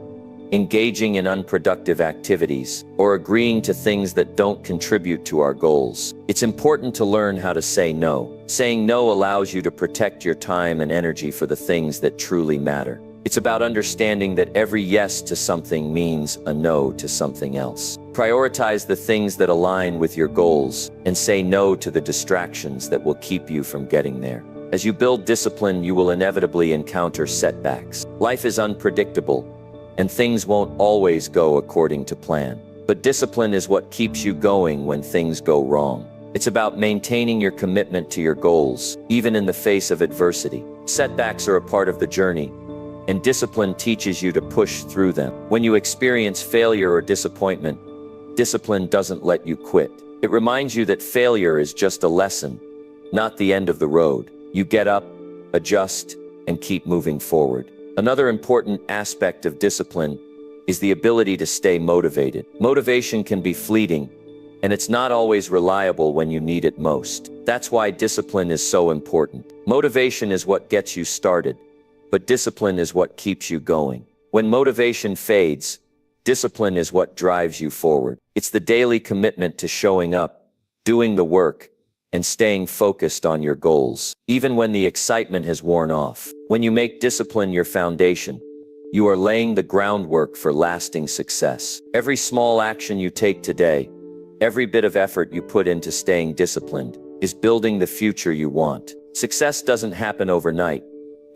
engaging in unproductive activities, or agreeing to things that don't contribute to our goals. It's important to learn how to say no. Saying no allows you to protect your time and energy for the things that truly matter. It's about understanding that every yes to something means a no to something else. Prioritize the things that align with your goals and say no to the distractions that will keep you from getting there. As you build discipline, you will inevitably encounter setbacks. Life is unpredictable, and things won't always go according to plan. But discipline is what keeps you going when things go wrong. It's about maintaining your commitment to your goals, even in the face of adversity. Setbacks are a part of the journey, and discipline teaches you to push through them. When you experience failure or disappointment, discipline doesn't let you quit. It reminds you that failure is just a lesson, not the end of the road. You get up, adjust, and keep moving forward. Another important aspect of discipline is the ability to stay motivated. Motivation can be fleeting, and it's not always reliable when you need it most. That's why discipline is so important. Motivation is what gets you started, but discipline is what keeps you going. When motivation fades, discipline is what drives you forward. It's the daily commitment to showing up, doing the work, and staying focused on your goals, even when the excitement has worn off. When you make discipline your foundation, you are laying the groundwork for lasting success. Every small action you take today, every bit of effort you put into staying disciplined, is building the future you want. Success doesn't happen overnight,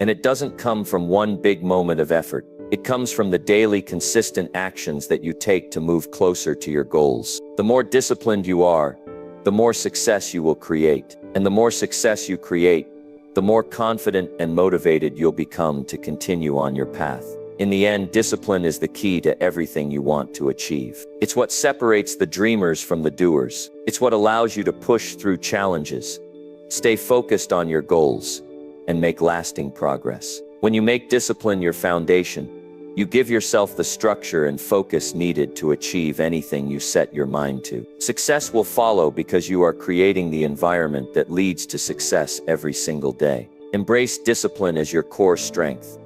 and it doesn't come from one big moment of effort. It comes from the daily, consistent actions that you take to move closer to your goals. The more disciplined you are, the more success you will create. And the more success you create, the more confident and motivated you'll become to continue on your path. In the end, discipline is the key to everything you want to achieve. It's what separates the dreamers from the doers. It's what allows you to push through challenges, stay focused on your goals, and make lasting progress. When you make discipline your foundation, you give yourself the structure and focus needed to achieve anything you set your mind to. Success will follow because you are creating the environment that leads to success every single day. Embrace discipline as your core strength,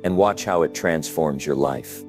and watch how it transforms your life.